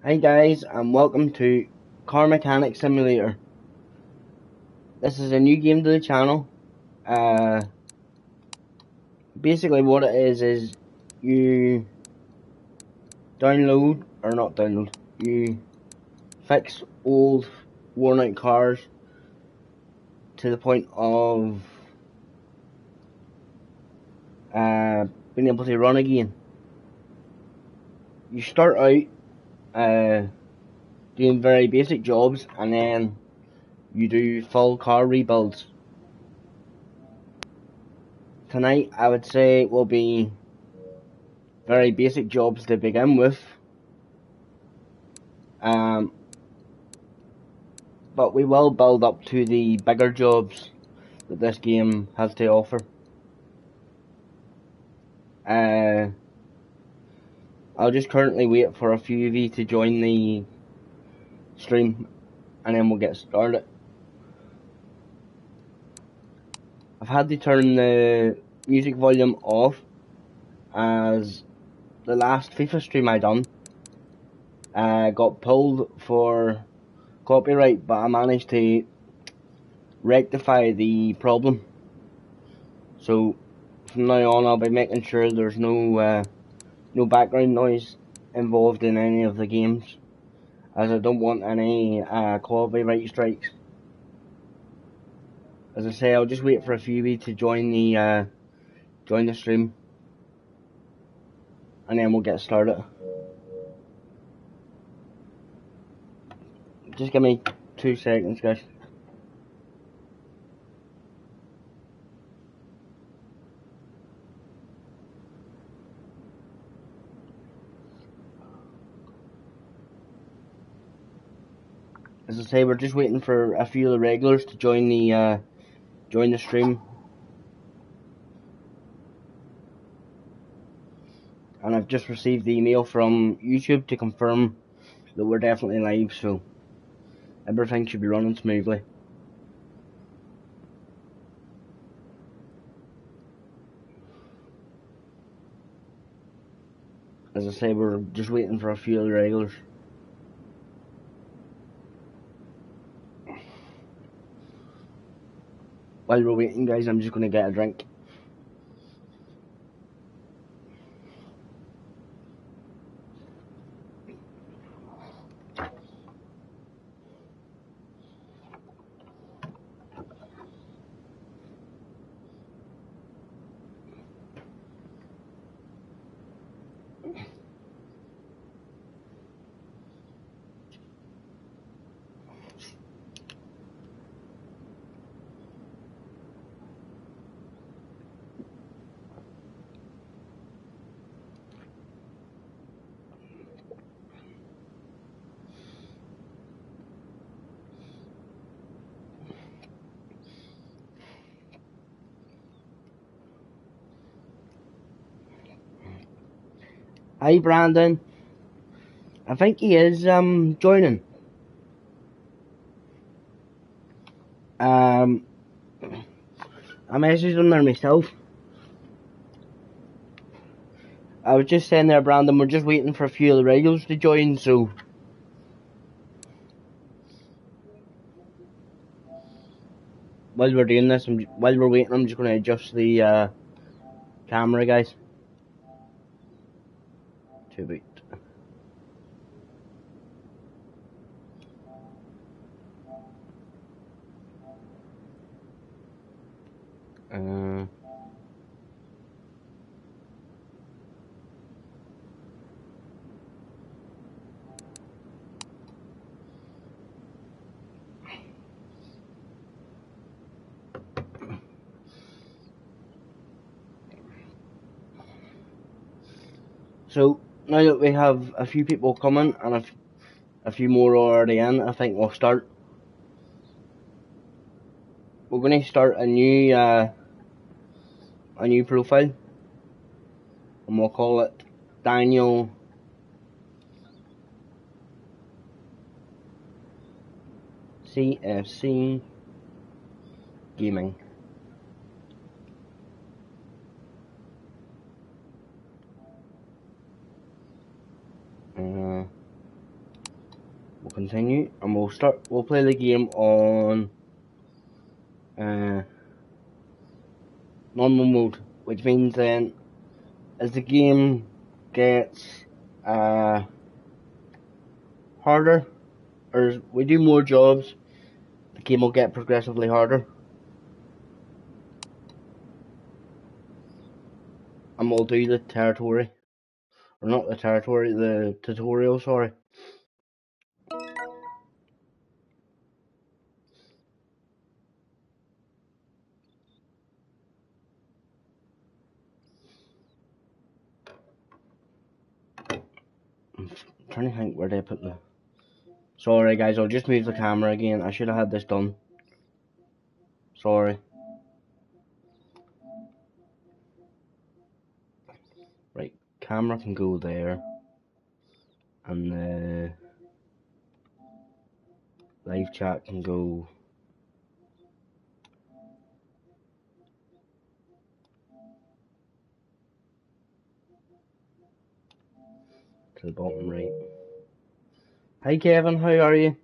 Hi guys, and welcome to Car Mechanic Simulator. This is a new game to the channel. Basically what it is you download, or not download, you fix old worn out cars to the point of being able to run again. You start out doing very basic jobs, and then you do full car rebuilds. Tonight I would say will be very basic jobs to begin with. But we will build up to the bigger jobs that this game has to offer. I'll just currently wait for a few of you to join the stream, and then we'll get started. I've had to turn the music volume off, as the last FIFA stream I done got pulled for copyright, but I managed to rectify the problem. So from now on I'll be making sure there's no background noise involved in any of the games, as I don't want any copyright strikes. As I say, I'll just wait for a few of you to join the stream, and then we'll get started. Just give me 2 seconds, guys. As I say, we're just waiting for a few of the regulars to join the stream, and I've just received the email from YouTube to confirm that we're definitely live, so everything should be running smoothly. As I say, we're just waiting for a few of the regulars. While we're waiting, guys, I'm just going to get a drink. Hi, Brandon. I think he is joining. I messaged him there myself. I was just saying there, Brandon, we're just waiting for a few of the regulars to join, so while we're doing this, while we're waiting, I'm just going to adjust the camera, guys. To wait. So now that we have a few people coming and a few more already in, I think we'll start. We're going to start a new profile, and we'll call it Daniel CFC Gaming. continue, and we'll play the game on normal mode, which means then as the game gets harder, or as we do more jobs, the game will get progressively harder. And we'll do the territory, or not the territory, the tutorial, sorry. I'm trying to think where they put the... Sorry guys, I'll just move the camera again. I should have had this done. Sorry. Right, camera can go there. And the live chat can go to the bottom right. Hi Kevin, how are you?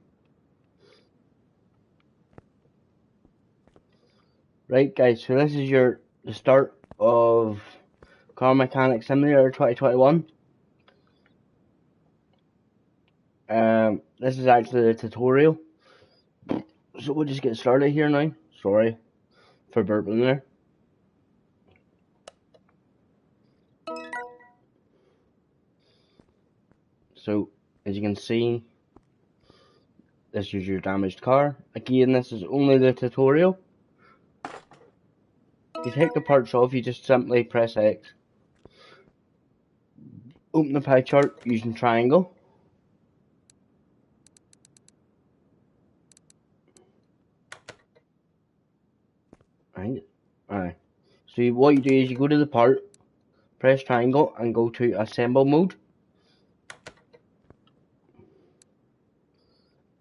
Right guys, so this is the start of Car Mechanic Simulator 2021. This is actually the tutorial. So we'll just get started here now. Sorry for burping there. So as you can see, this is your damaged car. Again, this is only the tutorial. If you take the parts off, you just simply press X. Open the pie chart using triangle. Alright. So what you do is you go to the part, press triangle, and go to assemble mode.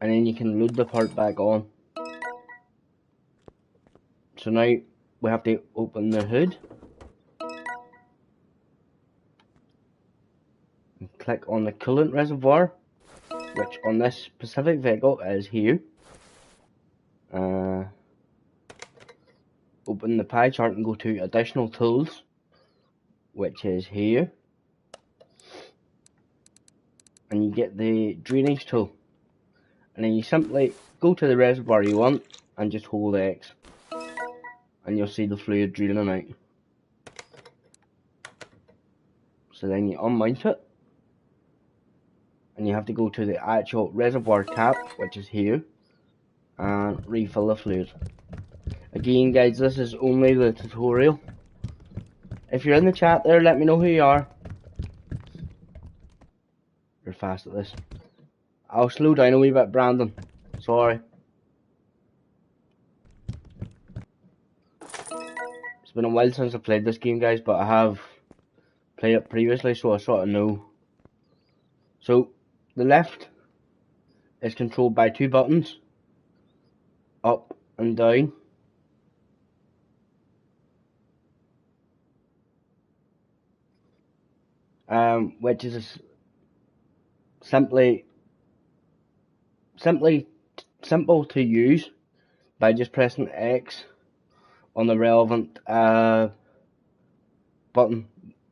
And then you can load the part back on. So now we have to open the hood. And click on the coolant reservoir, which on this specific vehicle is here. Open the pie chart and go to additional tools, which is here. And you get the drainage tool. And then you simply go to the reservoir you want and just hold X. And you'll see the fluid draining out. So then you unmount it. And you have to go to the actual reservoir cap, which is here. And refill the fluid. Again guys, this is only the tutorial. If you're in the chat there, let me know who you are. You're fast at this. I'll slow down a wee bit, Brandon. Sorry. It's been a while since I played this game guys, but I have played it previously, so I sort of know. So, the left is controlled by two buttons. Up and down. Which is simple to use by just pressing X on the relevant button,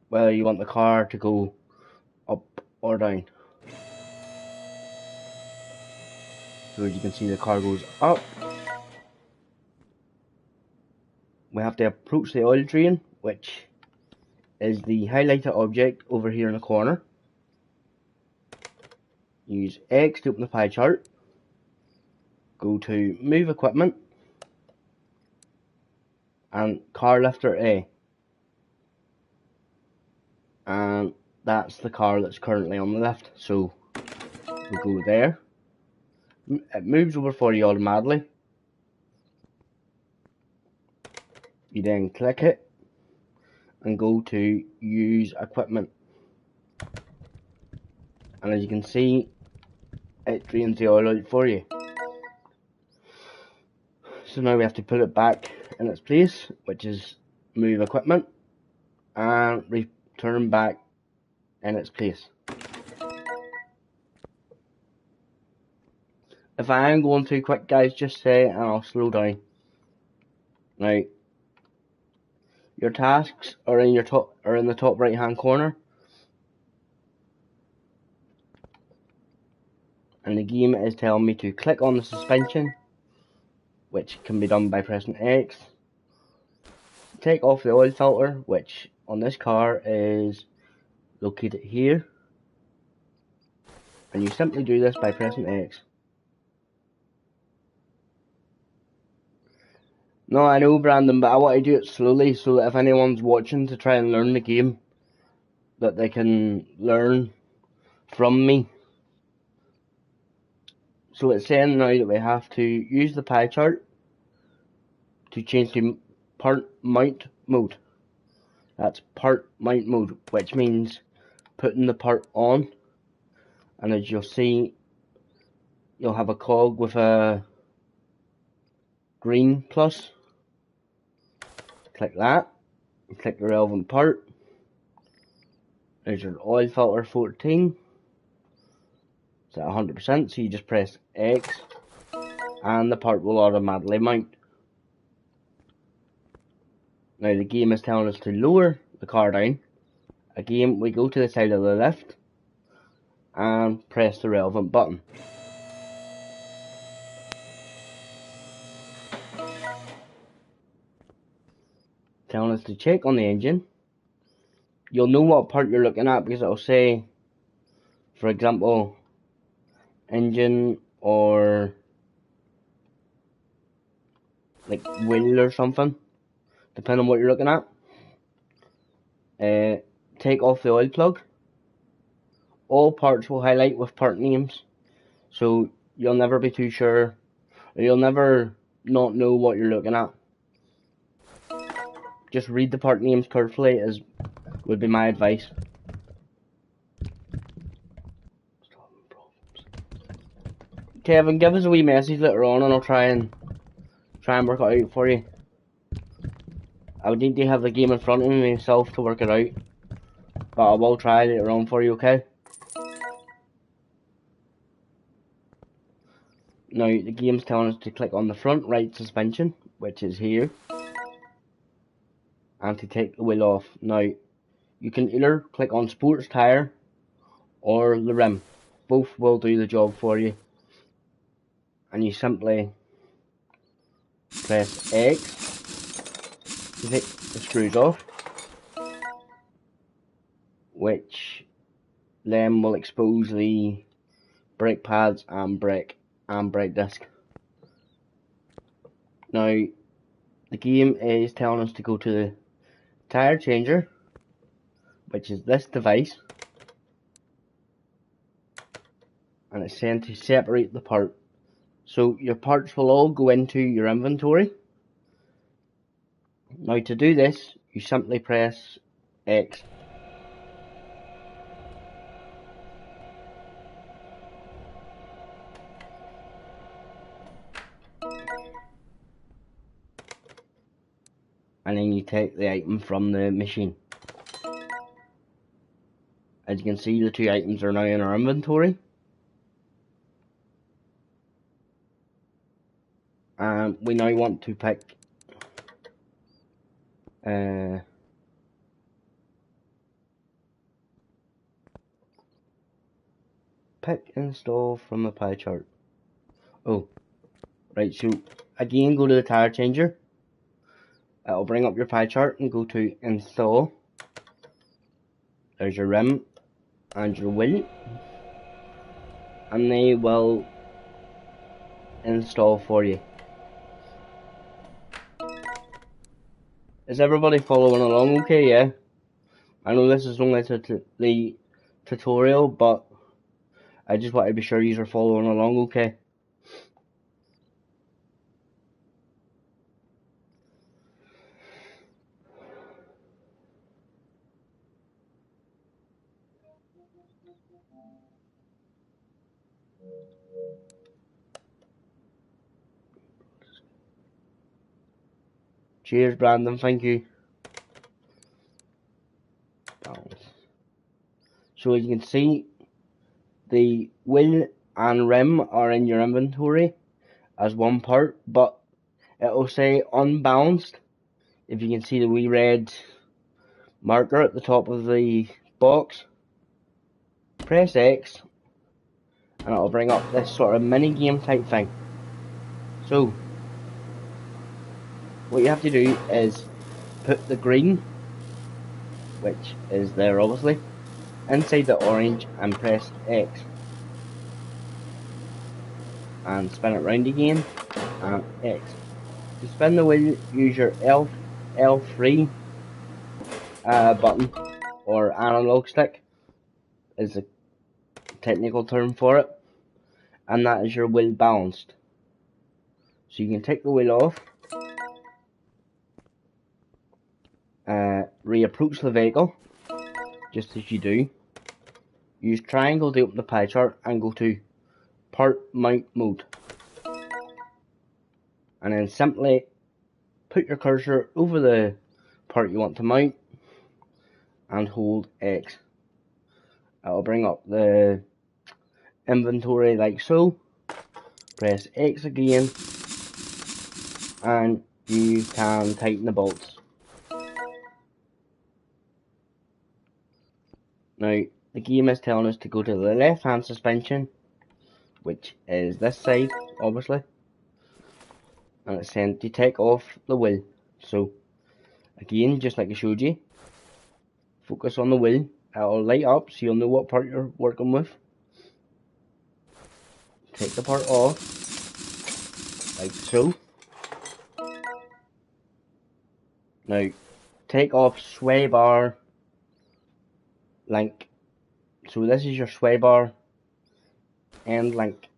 whether you want the car to go up or down. So as you can see, the car goes up. We have to approach the oil drain, which is the highlighted object over here in the corner. Use X to open the pie chart. Go to move equipment and car lifter A. And that's the car that's currently on the lift. So we go there. It moves over for you automatically. You then click it and go to use equipment. And as you can see, it drains the oil out for you. So now we have to put it back in its place, which is move equipment and return back in its place. If I am going too quick, guys, just say it and I'll slow down. Now, your tasks are in the top right hand corner, and the game is telling me to click on the suspension, which can be done by pressing X. Take off the oil filter, which on this car is located here, and you simply do this by pressing X. No, I know, Brandon, but I want to do it slowly so that if anyone's watching to try and learn the game, that they can learn from me. So it's saying now that we have to use the pie chart to change to part mount mode. That's part mount mode, which means putting the part on, and as you'll see, you'll have a cog with a green plus. Click that, and click the relevant part. There's your oil filter 14. It's at 100%, so you just press X and the part will automatically mount. Now the game is telling us to lower the car down. Again, we go to the side of the left and press the relevant button. Telling us to check on the engine. You'll know what part you're looking at because it'll say, for example, engine or like wheel or something, depending on what you're looking at. Take off the oil plug. All parts will highlight with part names, so you'll never be too sure, or you'll never not know what you're looking at. Just read the part names carefully would be my advice. Kevin, give us a wee message later on and I'll try and work it out for you. I would need to have the game in front of me myself to work it out, but I will try later on for you, okay? Now the game's telling us to click on the front right suspension, which is here, and to take the wheel off. Now you can either click on sports tire or the rim. Both will do the job for you. And you simply press X to take the screws off, which then will expose the brake pads and brake disc. Now the game is telling us to go to the tire changer, which is this device, and it's saying to separate the part. So your parts will all go into your inventory. Now to do this, you simply press X. And then you take the item from the machine. As you can see, the two items are now in our inventory. We now want to pick install from the pie chart. Oh, right, so again go to the tire changer. It'll bring up your pie chart and go to install. There's your rim and your wheel, and they will install for you. Is everybody following along okay? Yeah, I know this is only the tutorial, but I just want to be sure you are following along okay. Cheers, Brandon, thank you. Balance. So as you can see, the wheel and rim are in your inventory as one part, but it'll say unbalanced. If you can see the wee red marker at the top of the box, press X and it'll bring up this sort of mini game type thing. So what you have to do is put the green, which is there obviously, inside the orange and press X and spin it round again and X. To spin the wheel, use your L3 button, or analog stick is the technical term for it, and that is your wheel balanced. So you can take the wheel off, reapproach the vehicle, just as you do. Use triangle to open the pie chart and go to part mount mode. And then simply put your cursor over the part you want to mount and hold X. It'll bring up the inventory like so. Press X again and you can tighten the bolts. Now the game is telling us to go to the left hand suspension, which is this side obviously, and it's saying to take off the wheel. So again, just like I showed you, focus on the wheel, it'll light up so you'll know what part you're working with. Take the part off, like so. Now take off sway bar link. So this is your sway bar end link.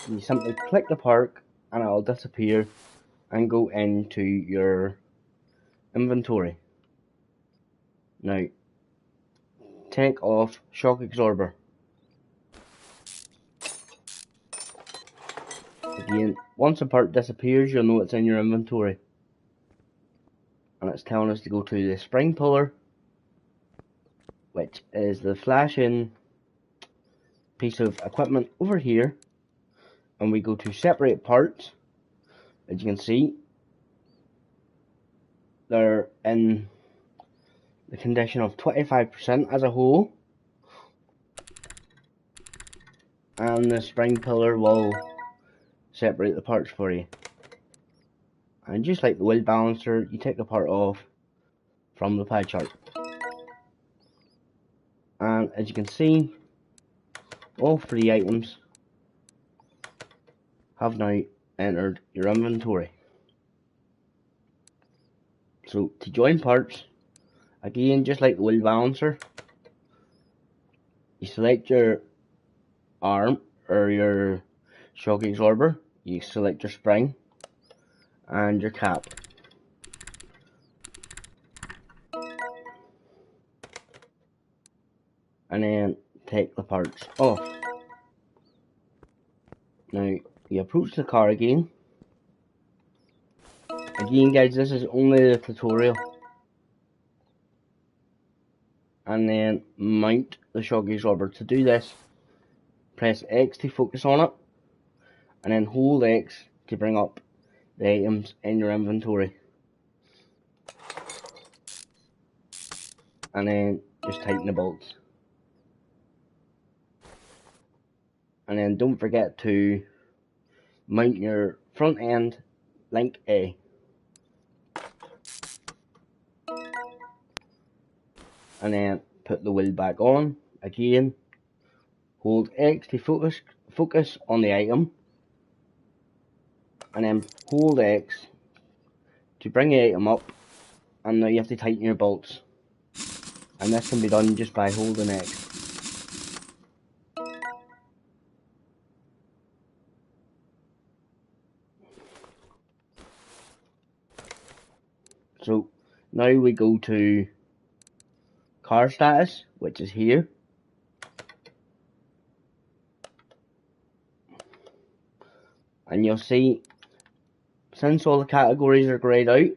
You simply click the park and it'll disappear and go into your inventory. Now take off shock absorber. Again, once a part disappears, you'll know it's in your inventory. And it's telling us to go to the spring puller, which is the flashing piece of equipment over here. And we go to separate parts. As you can see, they're in the condition of 25% as a whole. And the spring pillar will separate the parts for you. And just like the wheel balancer, you take the part off from the pie chart. And as you can see, all three items have now entered your inventory. So to join parts, again, just like the wheel balancer, you select your arm or your shock absorber, you select your spring and your cap. And then take the parts off. Now you approach the car again. Again guys, this is only the tutorial. And then mount the shock absorber. To do this, press X to focus on it, and then hold X to bring up the items in your inventory. And then just tighten the bolts. And then don't forget to mount your front end link A. And then put the wheel back on. Again, hold X to focus on the item. And then hold X to bring the item up. And now you have to tighten your bolts. And this can be done just by holding X. So now we go to car status, which is here. And you'll see, since all the categories are greyed out,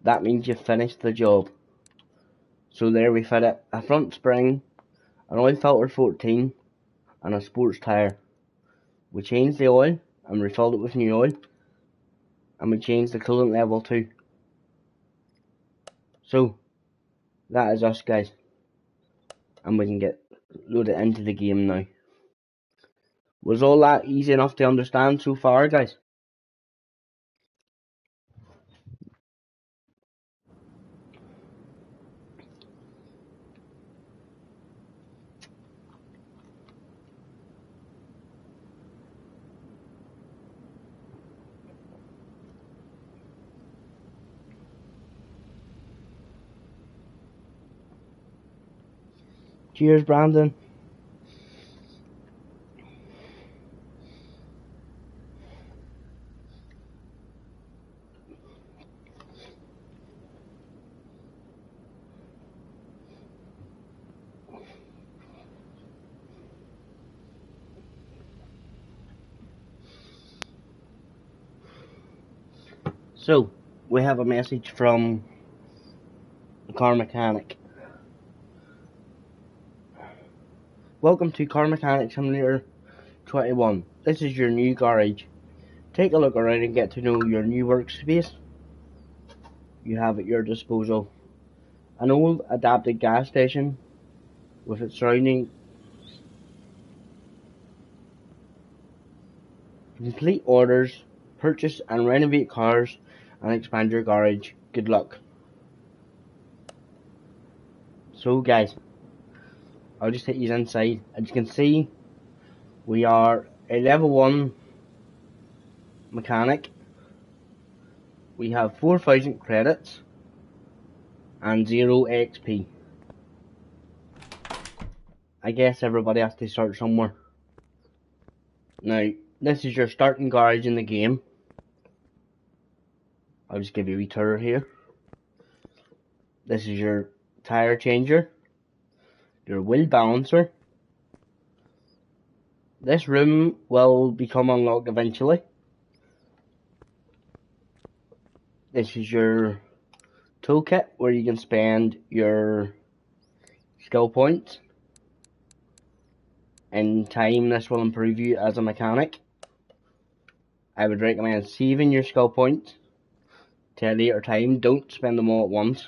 that means you've finished the job. So there we fit it, a front spring, an oil filter 14 and a sports tyre. We changed the oil and refilled it with new oil, and we changed the coolant level too. So that is us, guys, and we can get loaded into the game now. Was all that easy enough to understand so far, guys? Cheers, Brandon. So, we have a message from the car mechanic. Welcome to Car Mechanic Simulator 21. This is your new garage. Take a look around and get to know your new workspace you have at your disposal. An old adapted gas station with its surrounding. Complete orders, purchase and renovate cars, and expand your garage. Good luck. So guys, I'll just take you inside. As you can see, we are a level 1 mechanic. We have 4,000 credits and 0 XP. I guess everybody has to start somewhere. Now, this is your starting garage in the game. I'll just give you a wee tour here. This is your tire changer, your wheel balancer. This room will become unlocked eventually. This is your toolkit where you can spend your skill points. In time, this will improve you as a mechanic. I would recommend saving your skill points to a later time. Don't spend them all at once,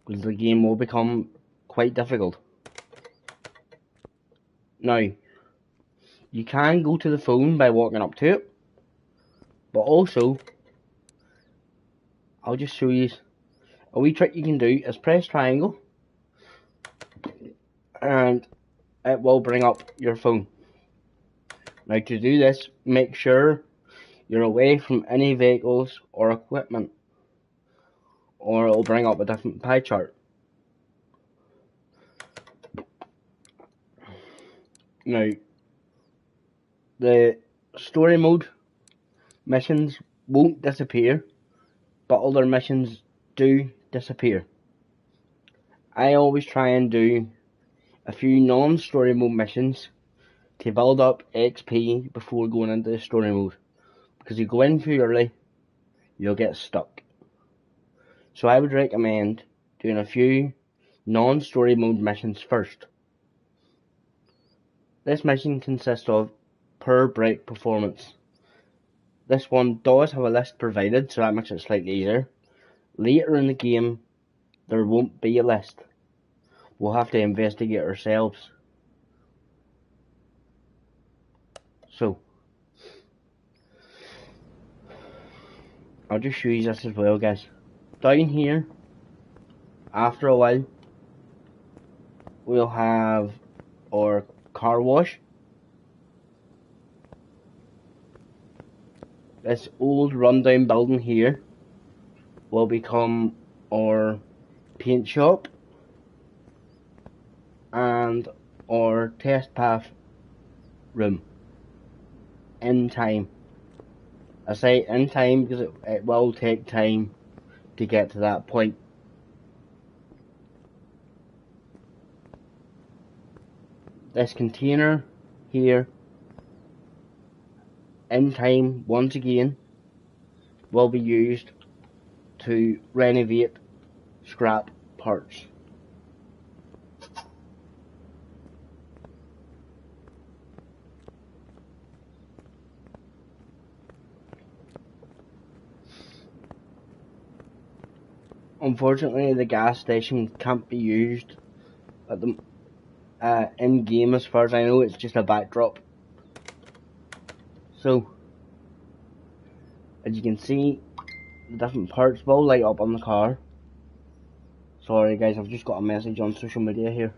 because the game will become quite difficult. Now, you can go to the phone by walking up to it, but also, I'll just show you a wee trick you can do is press triangle, and it will bring up your phone. Now to do this, make sure you're away from any vehicles or equipment, or it'll bring up a different pie chart. Now, the story mode missions won't disappear, but other missions do disappear. I always try and do a few non-story mode missions to build up XP before going into the story mode, because you go in too early, you'll get stuck. So I would recommend doing a few non-story mode missions first. This mission consists of per break performance. This one does have a list provided, so that makes it slightly easier. Later in the game, there won't be a list. We'll have to investigate ourselves. So, I'll just show you this as well, guys. Down here, after a while, we'll have our car wash. This old rundown building here will become our paint shop and our test path room in time. I say in time because it will take time to get to that point. This container here, in time, once again, will be used to renovate scrap parts. unfortunately the gas station can't be used at the in game. As far as I know, it's just a backdrop. So as you can see, the different parts will light up on the car. Sorry guys, I've just got a message on social media here.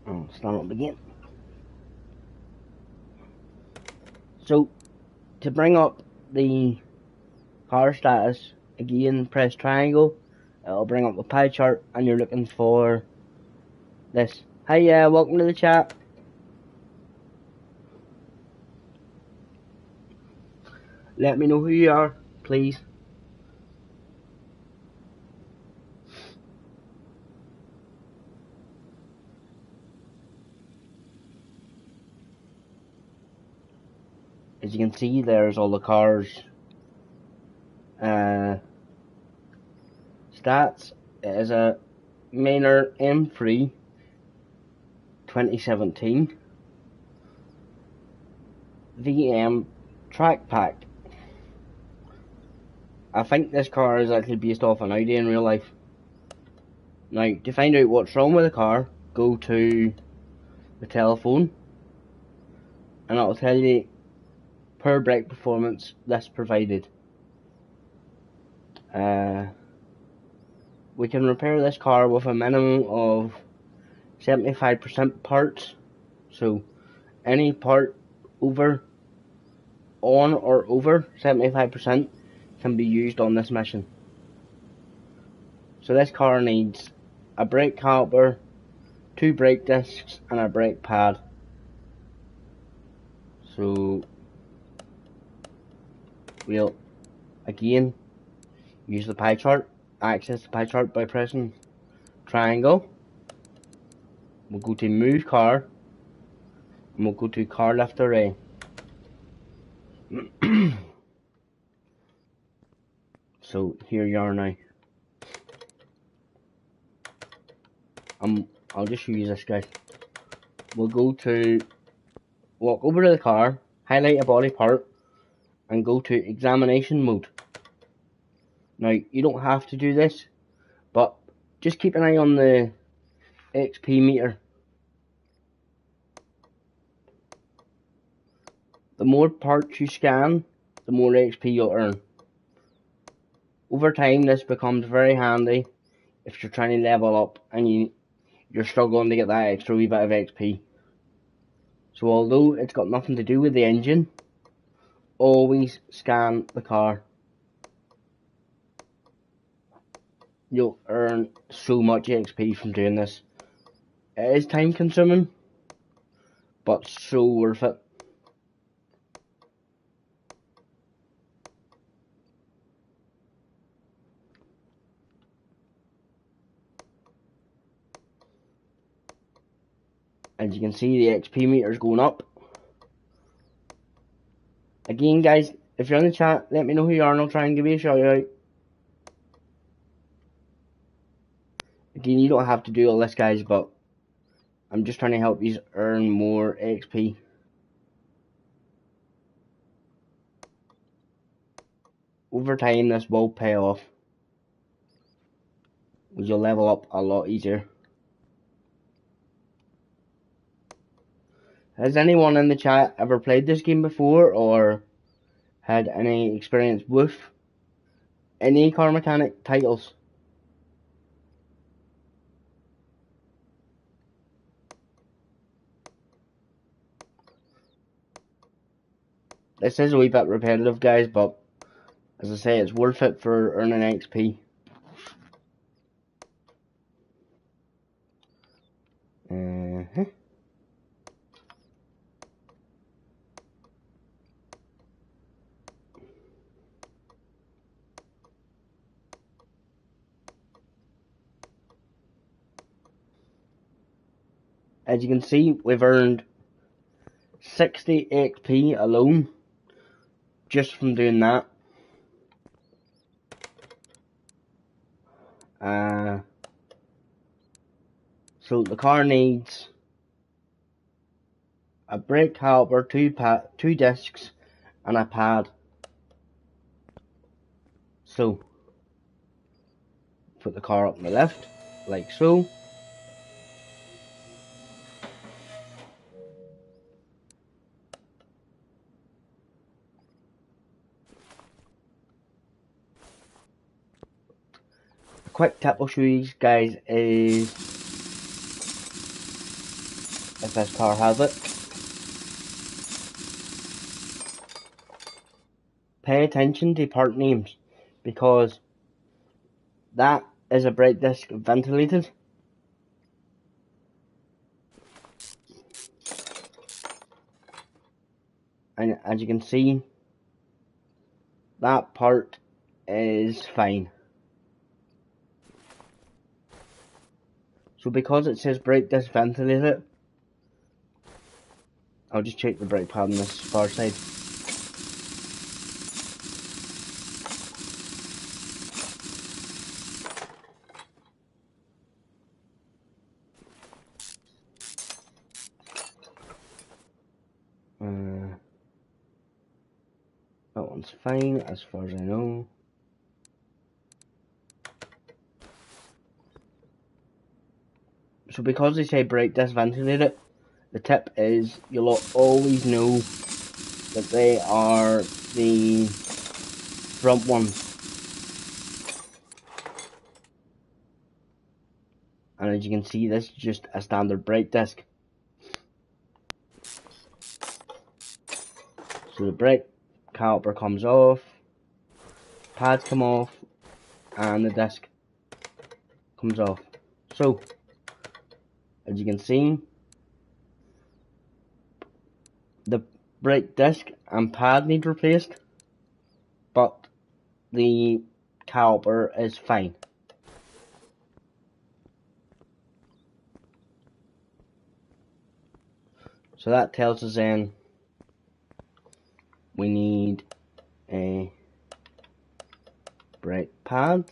I'll start up again. So to bring up the car status, again press triangle, it'll bring up the pie chart, and you're looking for this. Hi, welcome to the chat. Let me know who you are, please. As you can see, there's all the cars stats. It is a Manor M3 2017 VM track pack. I think this car is actually based off an Audi in real life. Now, to find out what's wrong with the car, go to the telephone and it'll tell you per brake performance this provided. We can repair this car with a minimum of 75% parts. So any part on or over 75% can be used on this mission. So this car needs a brake caliper, 2 brake discs and a brake pad. So we'll again use the pie chart, access the pie chart by pressing triangle. We'll go to move car and we'll go to car lift array. So here you are now. I'll just show you this, guys. We'll walk over to the car, highlight a body part, and go to examination mode. Now, you don't have to do this, but just keep an eye on the XP meter. The more parts you scan, the more XP you'll earn. Over time, this becomes very handy if you're trying to level up and you're struggling to get that extra wee bit of XP. So although it's got nothing to do with the engine, always scan the car. You'll earn so much XP from doing this. It is time consuming, but so worth it. As you can see, the XP meter is going up. Again, guys, if you're in the chat, let me know who you are and I'll try and give you a shout out. Again, you don't have to do all this, guys, but I'm just trying to help you earn more XP. Over time, this will pay off. You'll level up a lot easier. Has anyone in the chat ever played this game before or had any experience with any car mechanic titles? This is a wee bit repetitive, guys, but as I say, it's worth it for earning XP. As you can see, we've earned 60 XP alone just from doing that. So the car needs a brake caliper, two discs, and a pad. So put the car up in the lift, like so. A quick tip I'll show you guys is, if this car has it, pay attention to part names, because that is a brake disc ventilated. And as you can see, that part is fine. So because it says brake disc ventilated, I'll just check the brake pad on this far side. That one's fine as far as I know. So because they say brake disc ventilated, the tip is you'll always know that they are the front ones. And as you can see, this is just a standard brake disc. So the brake caliper comes off, pads come off, and the disc comes off. So, as you can see, the brake disc and pad need replaced, but the caliper is fine. So that tells us then we need a brake pad,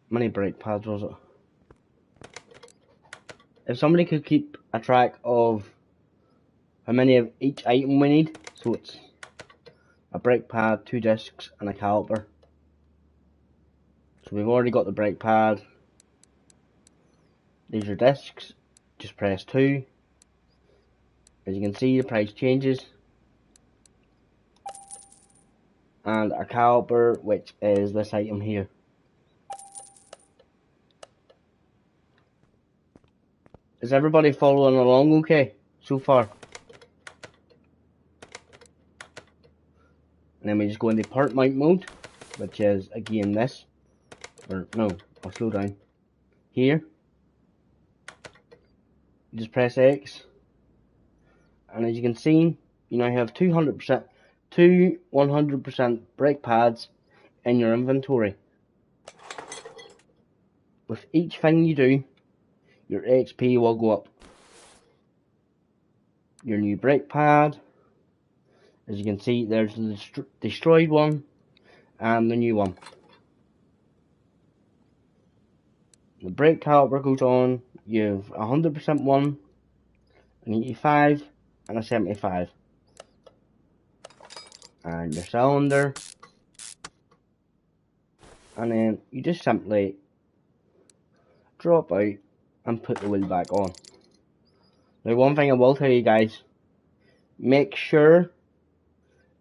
how many brake pads was it? If somebody could keep a track of how many of each item we need, so it's a brake pad, two discs, and a caliper. So we've already got the brake pad. These are discs. Just press 2. As you can see, the price changes. And a caliper, which is this item here. Is everybody following along okay so far? And then we just go into part mount mode, which is again this. Or no, I'll slow down. Here, you just press X, and as you can see, you now have 200%, two 100% brake pads in your inventory. With each thing you do, your XP will go up. Your new brake pad, as you can see, there's the destroyed one and the new one. The brake caliper goes on. You've 100% one, an 85, and a 75. And your cylinder. And then you just simply drop out and put the wheel back on. Now, one thing I will tell you guys, make sure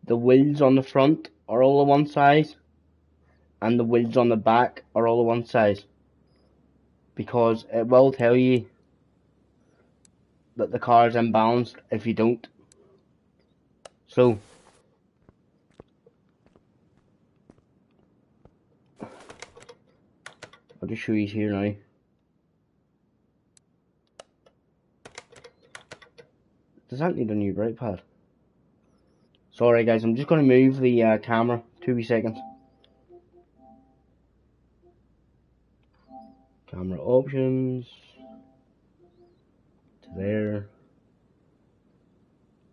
the wheels on the front are all of one size and the wheels on the back are all of one size, because it will tell you that the car is imbalanced if you don't. So I'll just show you here now. Does that need a new brake pad? Sorry guys, I'm just going to move the camera 2 seconds. camera options to there,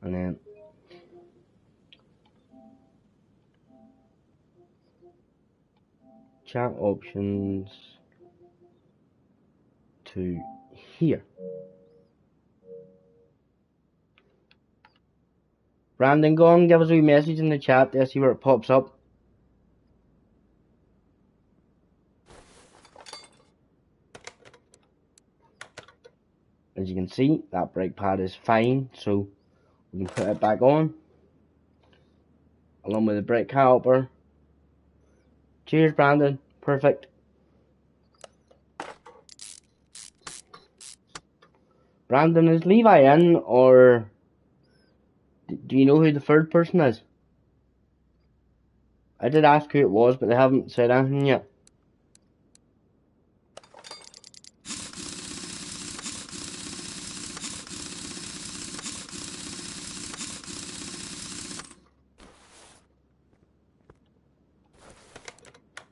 and then chat options to here. Brandon, go on, give us a wee message in the chat there, see where it pops up. As you can see, that brake pad is fine, so we can put it back on, along with the brake caliper. Cheers, Brandon. Perfect. Brandon, is Levi in, or do you know who the third person is? I did ask who it was, but they haven't said anything yet.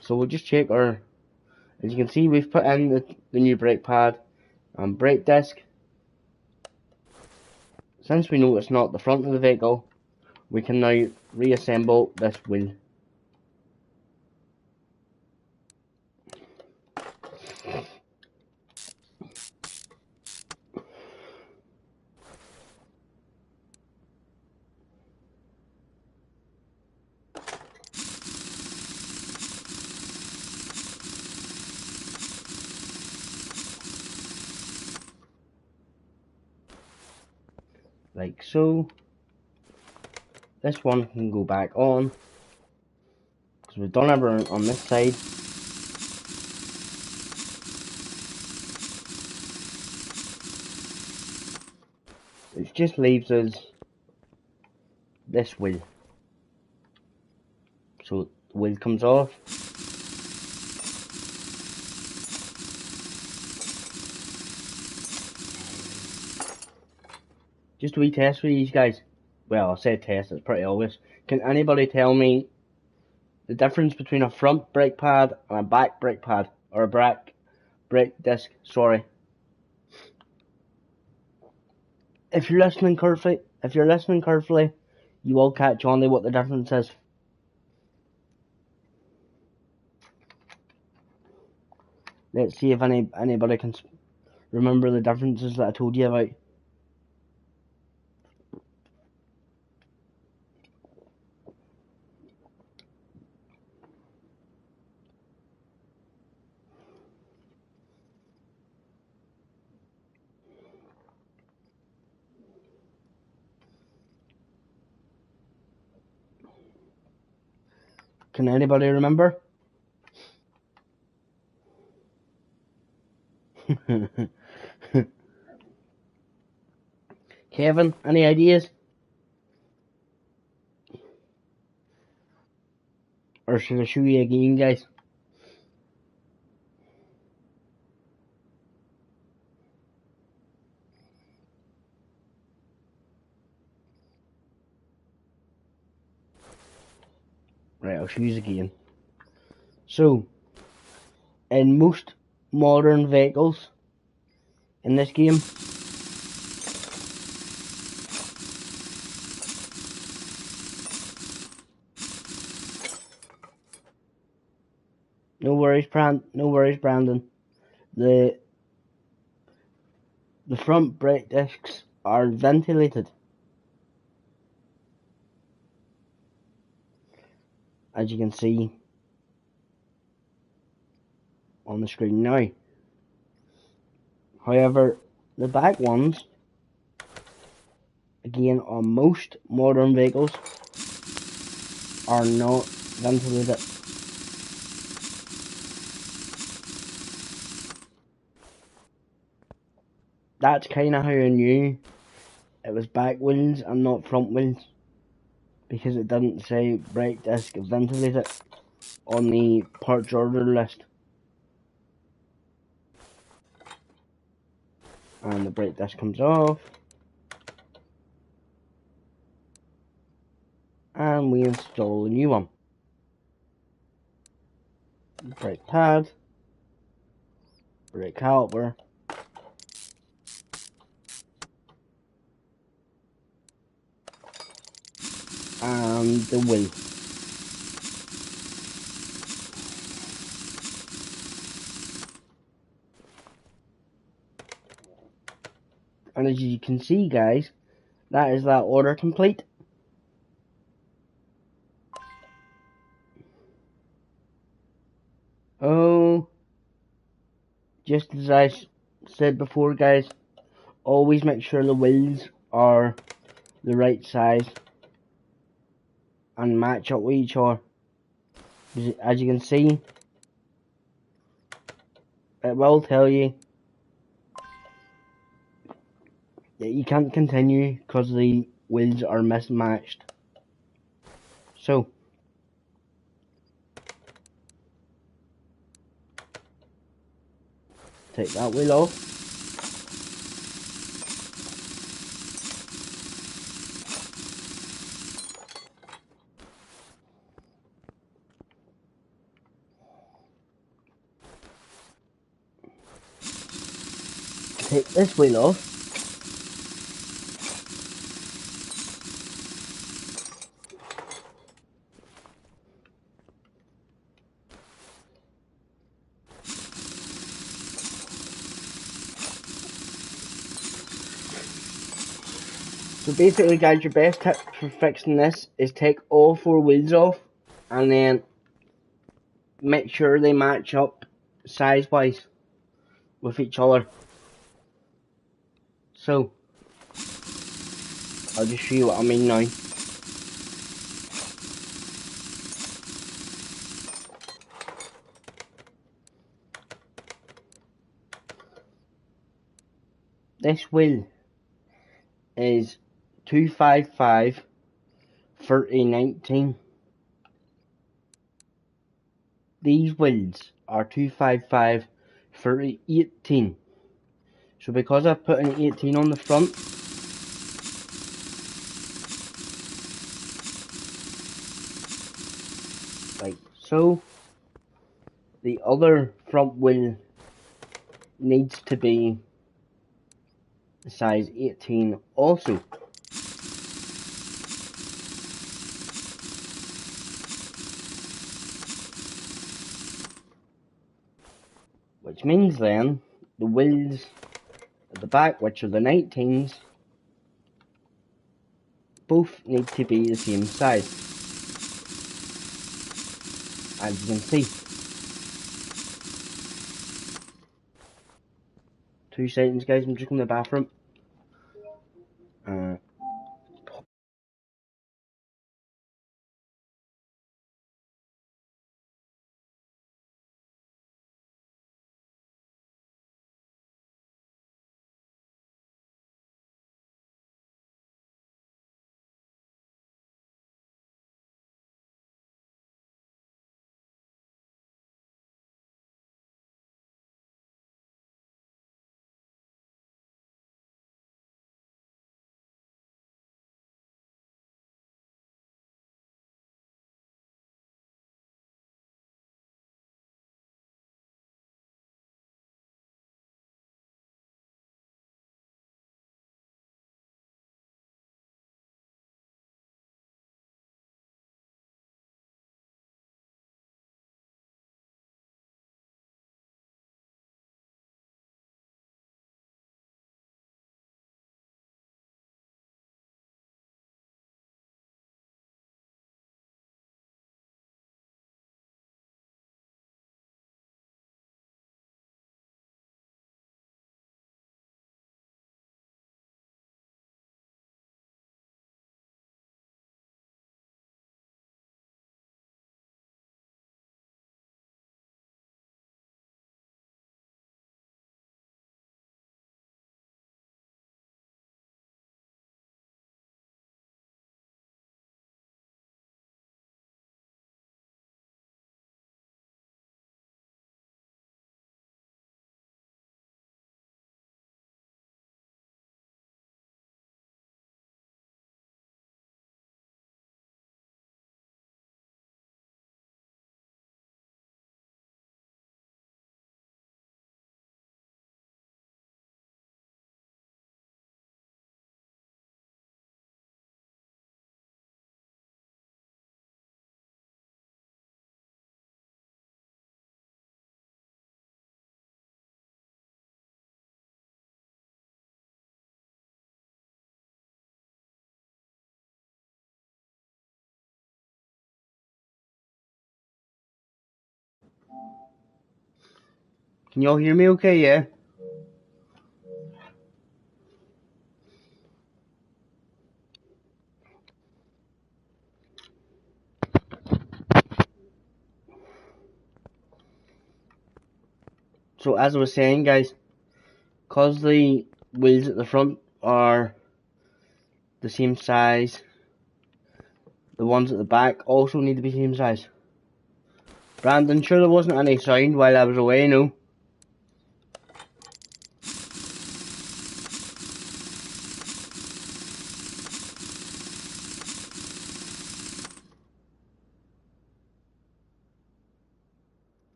So we'll just check our, as you can see, we've put in the new brake pad and brake disc. Since we know it's not the front of the vehicle, we can now reassemble this wheel. Like so. This one can go back on, because we've done everything on this side. It just leaves us this wheel. So the wheel comes off. Just a wee test for these guys. Well, I say test, it's pretty obvious. Can anybody tell me the difference between a front brake pad and a back brake pad? Or a brake disc, sorry. If you're listening carefully, you will catch on to what the difference is. Let's see if anybody can remember the differences that I told you about. Can anybody remember? Kevin, any ideas? Or should I show you again, guys? Right, I'll show you again. So, in most modern vehicles in this game, no worries, Brandon. The front brake discs are ventilated, as you can see on the screen now. However, the back ones, again on most modern vehicles, are not ventilated. That's kinda how I knew it was back wheels and not front wheels, because it didn't say brake disc ventilated on the parts order list. And the brake disc comes off, and we install a new one. Brake pad, right caliper, and the wheel. And as you can see, guys, that is that order complete. Oh, just as I said before, guys, always make sure the wheels are the right size and match up with each other. As you can see, it will tell you that you can't continue because the wheels are mismatched. So, take that wheel off. Take this wheel off. So basically, guys, your best tip for fixing this is take all 4 wheels off and then make sure they match up size wise with each other. So, I'll just show you what I mean now. This wheel is 255 3019. These wheels are 255 3018. So because I've put an 18 on the front, like so, the other front wheel needs to be size 18 also. Which means then, the wheels at the back, which are the 19s, both need to be the same size. As you can see. 2 seconds, guys, I'm just going to the bathroom. Can y'all hear me okay, yeah? So as I was saying, guys, cause the wheels at the front are the same size, the ones at the back also need to be the same size. Brandon, sure there wasn't any sound while I was away, no?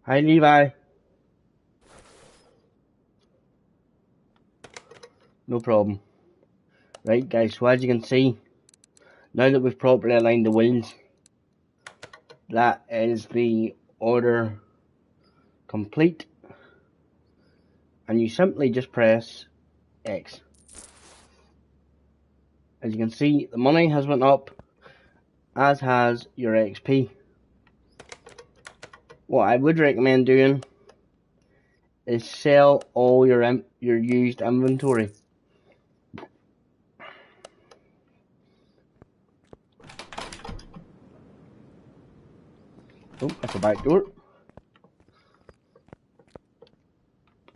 Hi Levi. No problem. Right guys, so as you can see, now that we've properly aligned the wheels, that is the order complete. And you simply just press X. As you can see, the money has went up, as has your XP. What I would recommend doing is sell all your used inventory. Oh, that's the back door.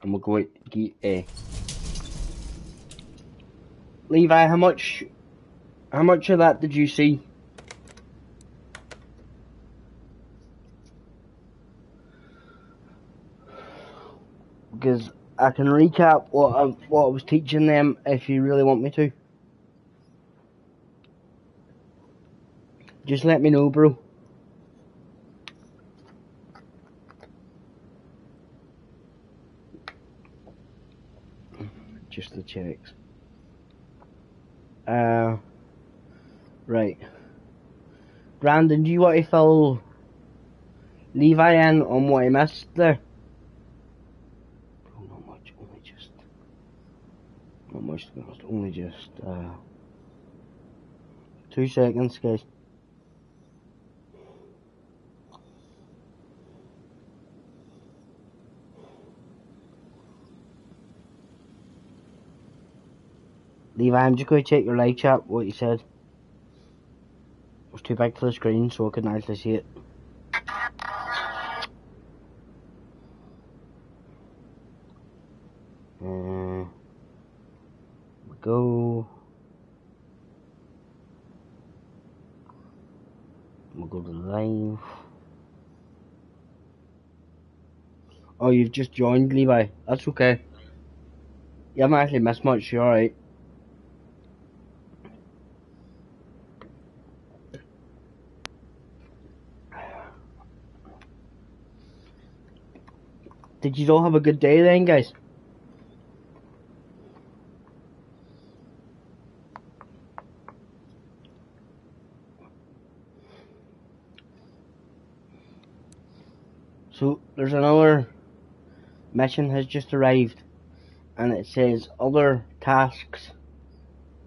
And we'll go out get A. Levi, how much of that did you see? Because I can recap what I was teaching them if you really want me to. Just let me know, bro. Just the checks. Right. Brandon, do you want to fill Levi in on what I missed there? Oh, not much, only just 2 seconds, guys. Levi, I'm just going to check your live chat, what you said. It was too big for the screen, so I couldn't actually see it. We'll go to live. Oh, you've just joined, Levi. That's okay. You haven't actually missed much, you're alright. Did you all have a good day then, guys? So, there's another mission has just arrived, and it says other tasks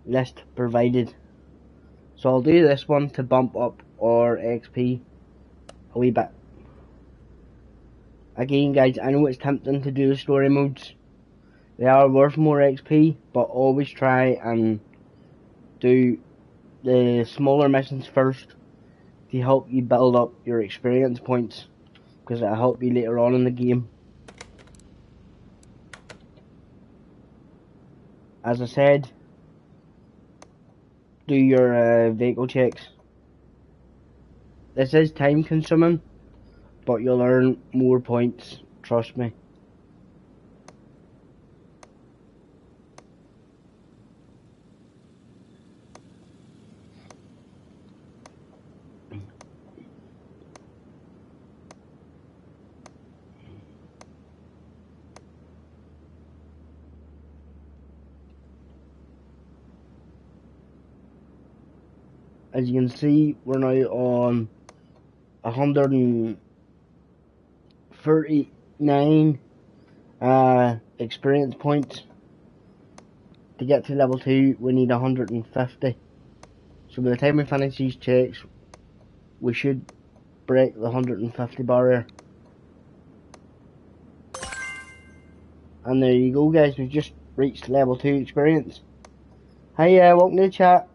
list provided. So I'll do this one to bump up our XP a wee bit. Again, guys, I know it's tempting to do the story modes. They are worth more XP, but always try and do the smaller missions first to help you build up your experience points, because it'll help you later on in the game. As I said, do your vehicle checks. This is time consuming, but you'll earn more points, trust me. As you can see, we're now on 139 experience points. To get to level 2, we need 150. So by the time we finish these checks, we should break the 150 barrier. And there you go, guys. We've just reached level 2 experience. Hi, welcome to the chat.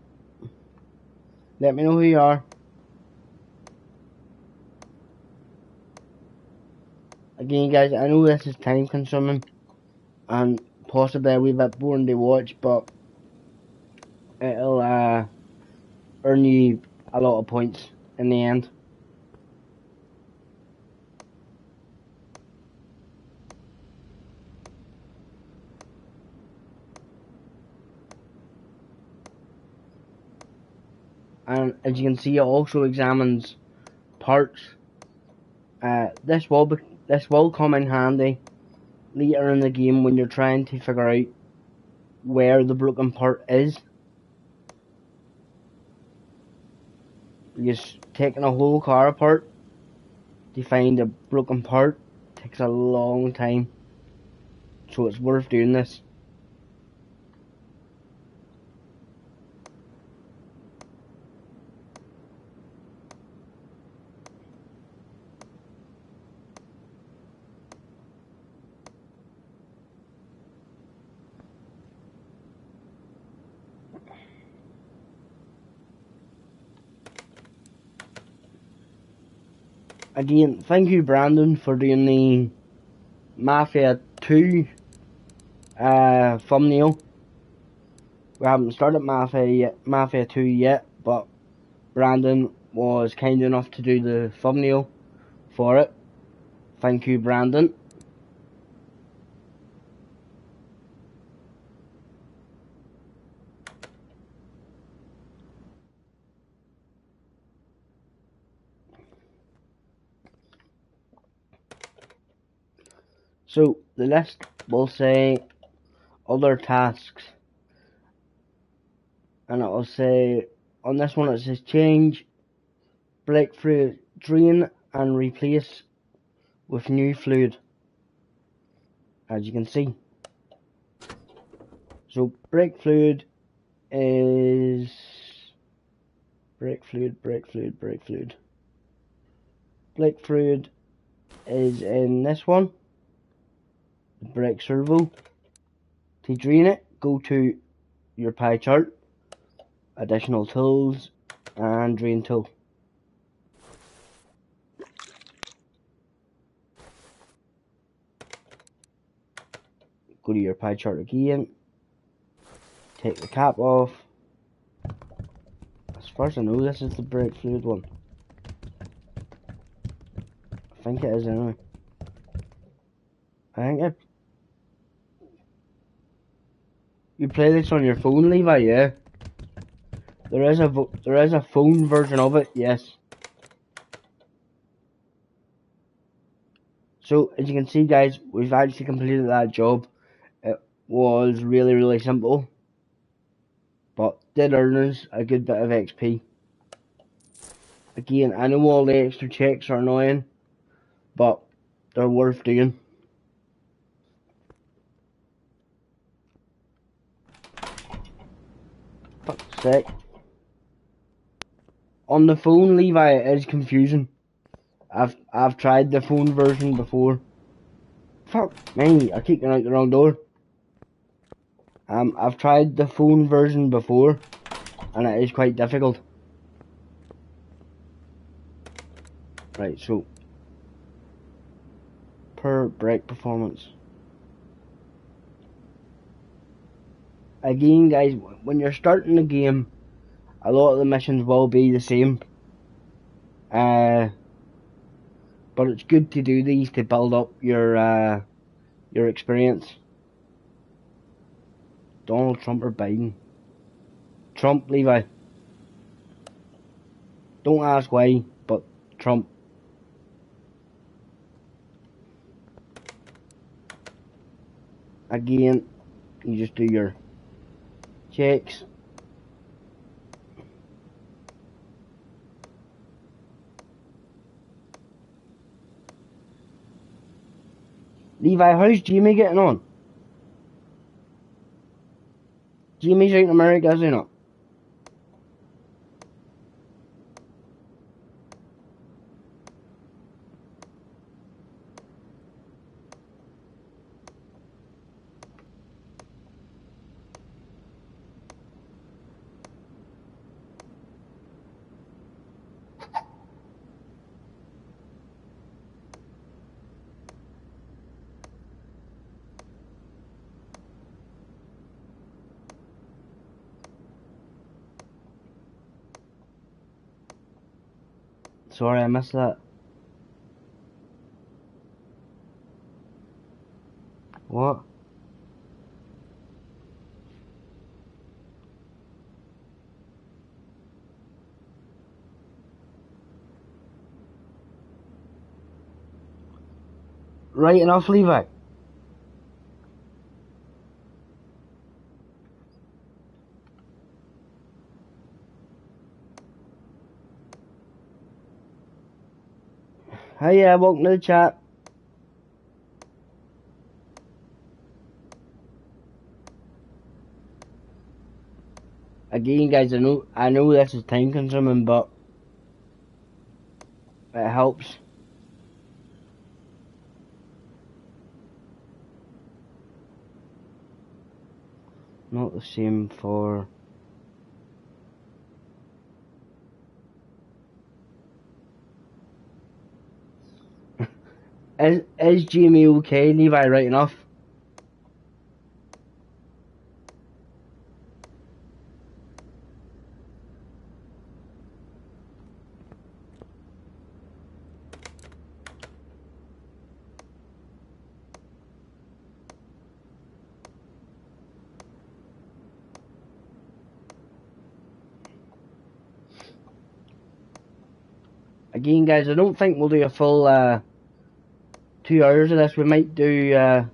Let me know who you are. Again, guys, I know this is time consuming and possibly a wee bit boring to watch, but it'll earn you a lot of points in the end. And as you can see, it also examines parts. This will come in handy later in the game when you're trying to figure out where the broken part is. Because taking a whole car apart to find a broken part takes a long time, so it's worth doing this. Again, thank you Brandon for doing the Mafia 2 thumbnail. We haven't started Mafia 2 yet, but Brandon was kind enough to do the thumbnail for it. Thank you, Brandon. So the list will say other tasks, and it will say on this one it says change brake fluid drain and replace with new fluid, as you can see. So brake fluid is brake fluid is in this one, the brake servo. To drain it, go to your pie chart, additional tools, and drain tool. Go to your pie chart again, take the cap off. As far as I know, this is the brake fluid one. I think it is anyway. You play this on your phone, Levi? Yeah. There is a phone version of it. Yes. So as you can see, guys, we've actually completed that job. It was really simple, but did earn us a good bit of XP. Again, I know all the extra checks are annoying, but they're worth doing. Fuck's sake. On the phone, Levi, it is confusing. I've tried the phone version before. Fuck me, I keep going out the wrong door. I've tried the phone version before, and it is quite difficult. Right, so per brake performance. Again, guys, when you're starting the game, a lot of the missions will be the same. But it's good to do these to build up your experience. Donald Trump or Biden? Trump, Levi. Don't ask why, but Trump. Again, you just do your checks. Levi, how's Jamie getting on? Jamie's out in America, is he not? Sorry, I missed that. What? Right enough, Levi. Hey, welcome to the chat. Again, guys, I know this is time consuming, but it helps. Not the same for... Is Jamie okay, Levi, right enough? Again, guys, I don't think we'll do a full 2 hours of this. We might do...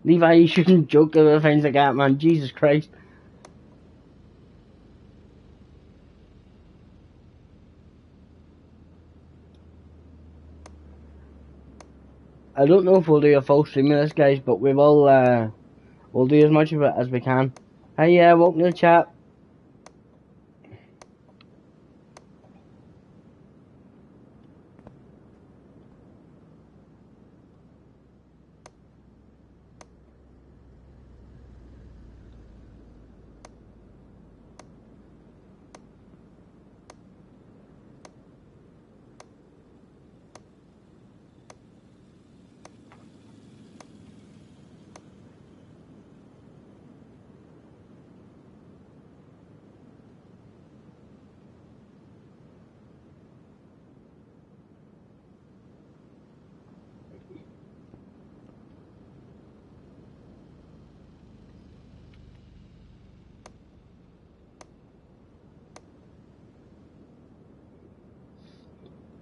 Levi, you shouldn't joke about things like that, man. Jesus Christ. I don't know if we'll do a full stream of this, guys, but we will, we'll do as much of it as we can. Hey, welcome to the chat.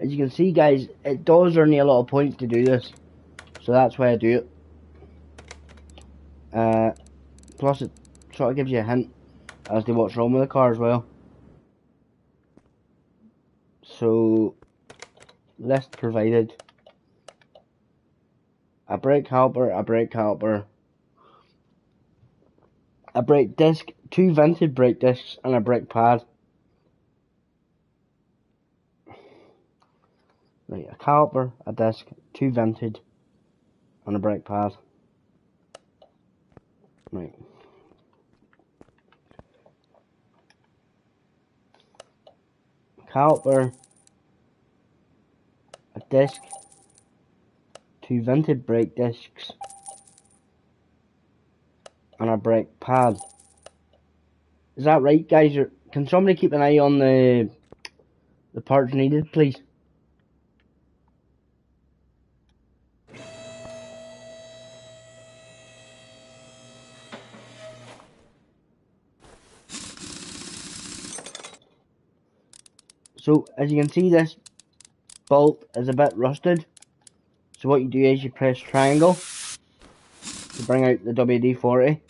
As you can see, guys, it does earn me a lot of points to do this, so that's why I do it. Plus, it sort of gives you a hint as to what's wrong with the car as well. So, list provided: a brake caliper, a brake caliper, a brake disc, 2 vented brake discs, and a brake pad. Right, a caliper, a disc, 2 vented, and a brake pad. Right. Caliper, a disc, 2 vented brake discs, and a brake pad. Is that right, guys? Can somebody keep an eye on the parts needed, please? So, as you can see, this bolt is a bit rusted. So what you do is you press triangle to bring out the WD-40.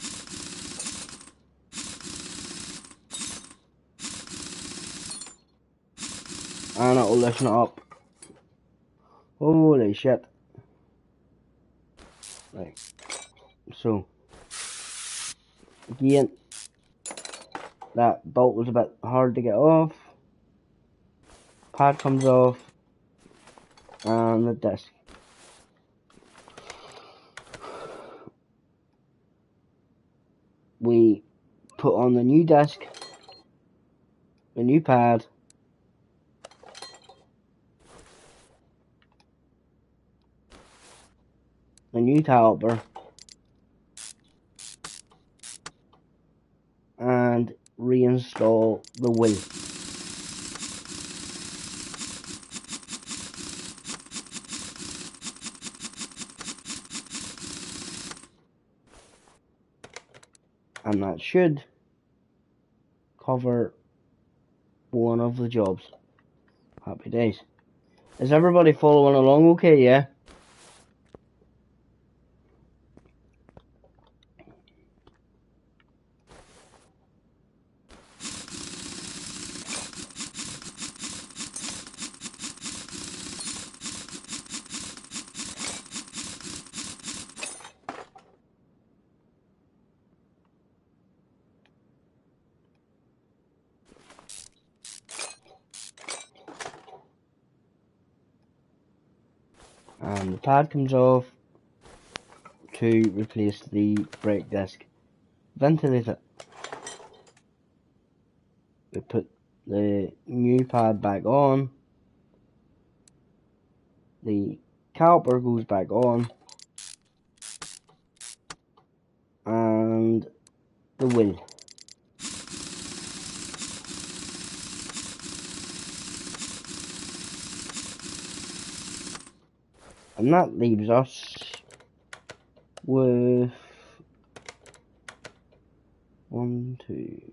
And it will loosen it up. Holy shit. Right. So, again, that bolt was a bit hard to get off. Pad comes off. And the disc. We put on the new disc, the new pad, the new caliper, and reinstall the wheel. And that should cover one of the jobs. Happy days. Is everybody following along okay, yeah? And the pad comes off to replace the brake disc. Ventilate it. We put the new pad back on. The caliper goes back on. And the wheel. And that leaves us with 3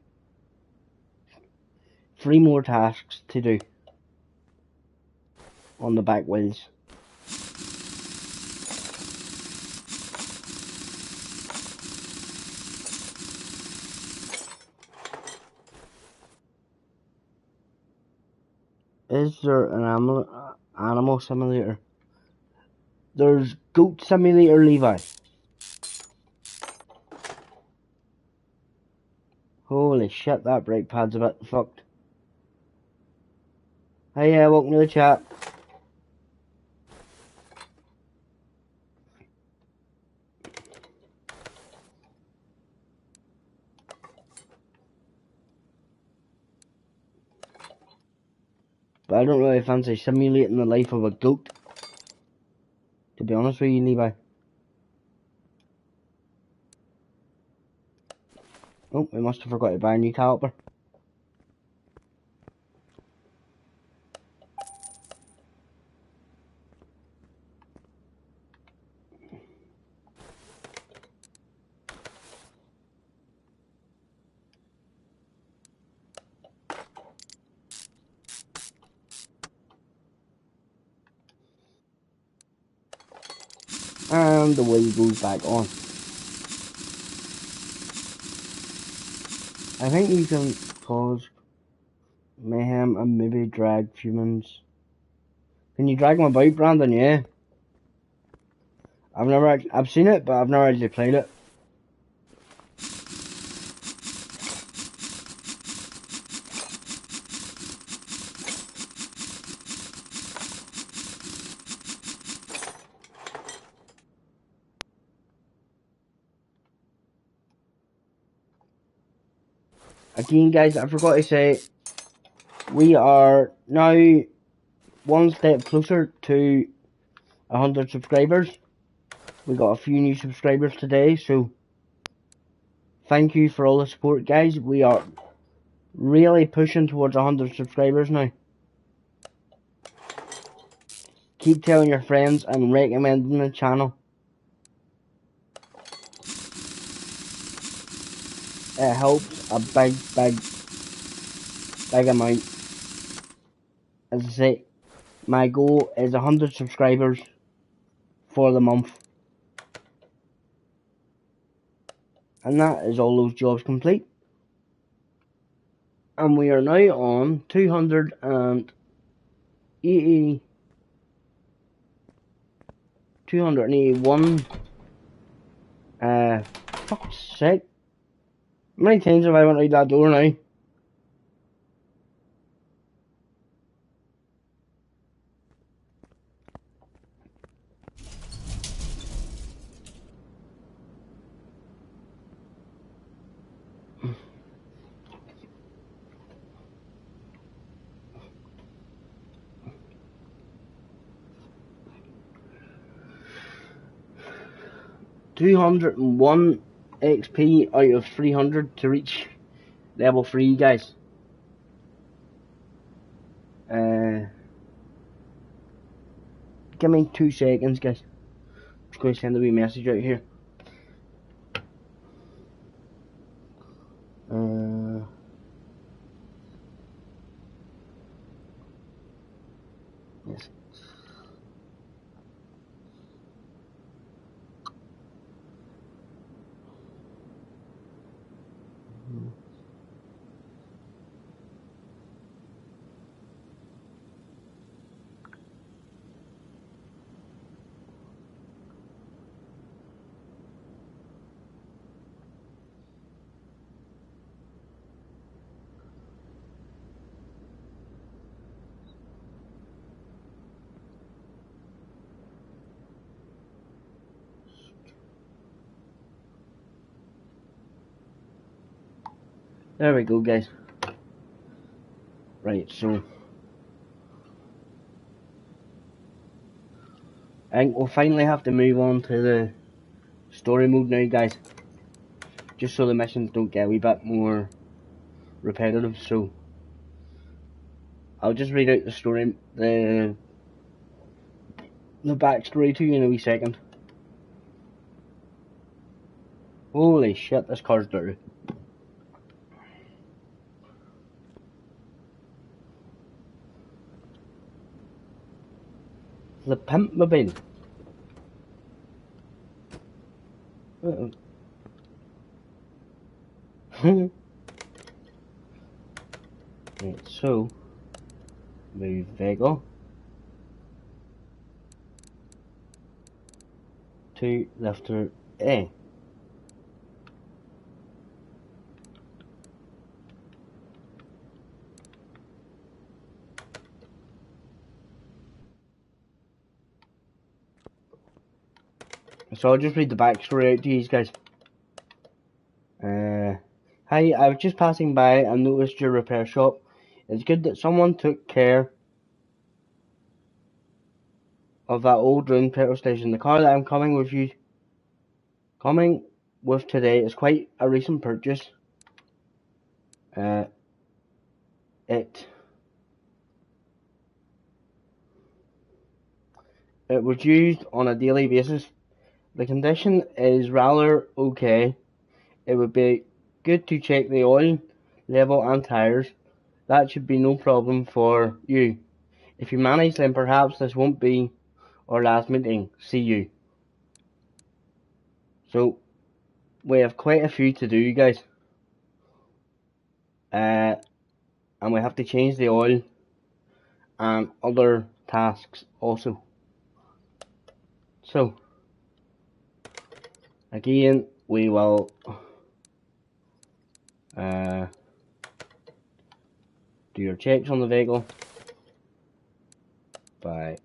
more tasks to do on the back wheels. Is there an animal simulator? There's Goat Simulator, Levi. Holy shit, that brake pad's a bit fucked. Hey, yeah, welcome to the chat. But I don't really fancy simulating the life of a goat, to be honest with you, Levi. Oh, we must have forgot to buy a new caliper. And the wheel goes back on. I think you can cause mayhem and maybe drag humans. Can you drag them about, Brandon? Yeah. I've seen it, but I've never actually played it. Again, guys, I forgot to say, we are now one step closer to 100 subscribers. We got a few new subscribers today, so thank you for all the support, guys. We are really pushing towards 100 subscribers now. Keep telling your friends and recommending the channel. It helps a big amount. As I say, my goal is 100 subscribers for the month. And that is all those jobs complete. And we are now on 281 fuck's sake. How many times have I went out that door now? 201 XP out of 300 to reach level 3, guys. Give me 2 seconds, guys. I'm just going to send a wee message out here. Yes. There we go, guys. Right, so I think we'll finally have to move on to the story mode now, guys. Just so the missions don't get a wee bit more repetitive. So I'll just read out the story, the backstory to you in a wee second. Holy shit, this car's dirty. The Pimp Mobile. Right, so move vehicle to letter A. So I'll just read the backstory out to you guys. Hi, I was just passing by and noticed your repair shop. It's good that someone took care of that old ruined petrol station. The car that I'm coming with today is quite a recent purchase. It was used on a daily basis. The condition is rather okay. It would be good to check the oil level and tyres. That should be no problem for you. If you manage, then perhaps this won't be our last meeting. See you. So we have quite a few to do, guys. And we have to change the oil and other tasks also. So again, we will do your checks on the vehicle by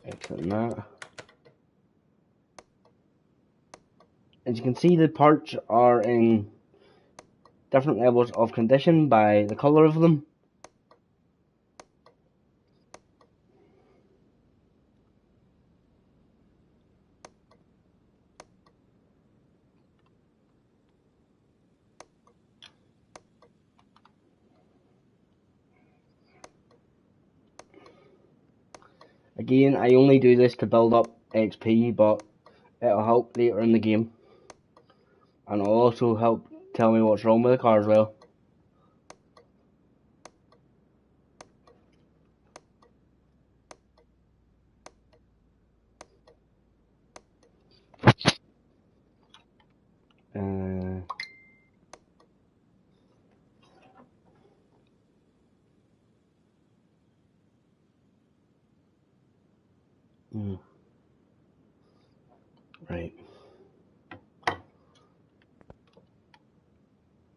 exiting that. As you can see, the parts are in different levels of condition by the colour of them. Again, I only do this to build up XP, but it'll help later in the game. And it'll also help tell me what's wrong with the car as well. Right.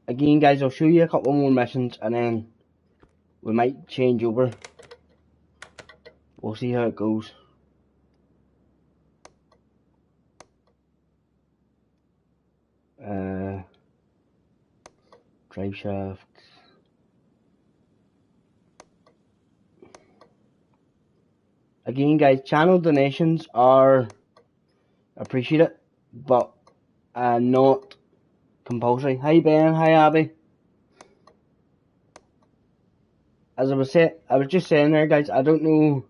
Again, guys, I'll show you a couple more missions and then we might change over. We'll see how it goes. Drive shaft. Again, guys, channel donations are appreciated, but not compulsory. Hi Ben, hi Abby. As I was just saying there, guys, I don't know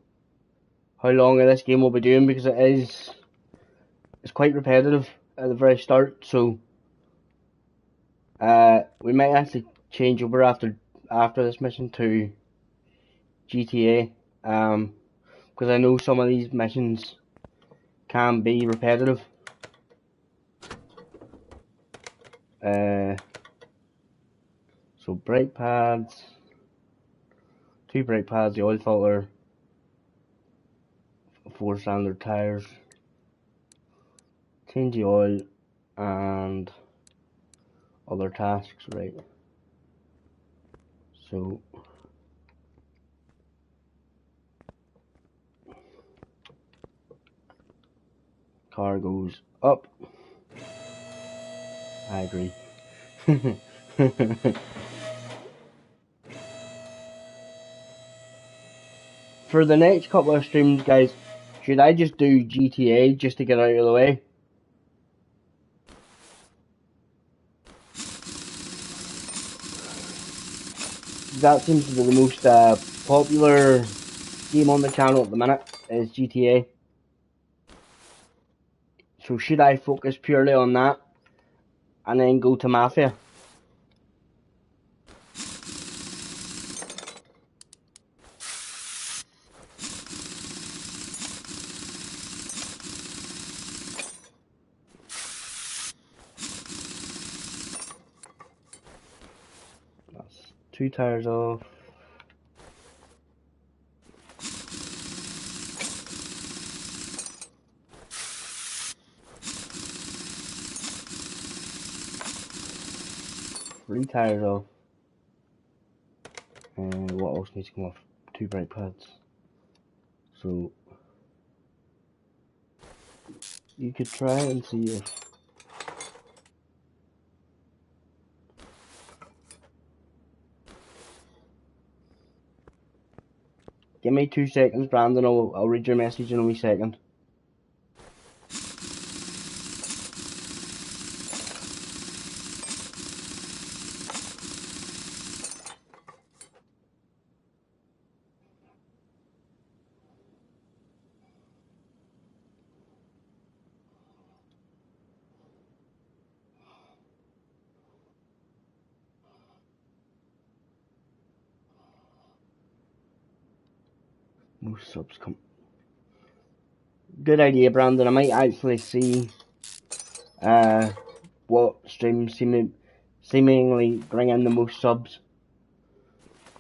how long this game will be doing because it's quite repetitive at the very start. So we might actually change over after this mission to GTA. Because I know some of these missions can be repetitive. So brake pads, 2 brake pads, the oil filter, 4 standard tires, change the oil, and other tasks, right? So car goes up. I agree. For the next couple of streams, guys, should I just do GTA just to get out of the way? That seems to be the most popular game on the channel at the minute, is GTA. So should I focus purely on that and then go to Mafia? That's 2 tires off. Three tires off. And what else needs to come off? 2 brake pads. So you could try and see if give me 2 seconds, Brandon. I'll read your message in a wee second. Most subs come. Good idea, Brandon. I might actually see what streams seemingly bring in the most subs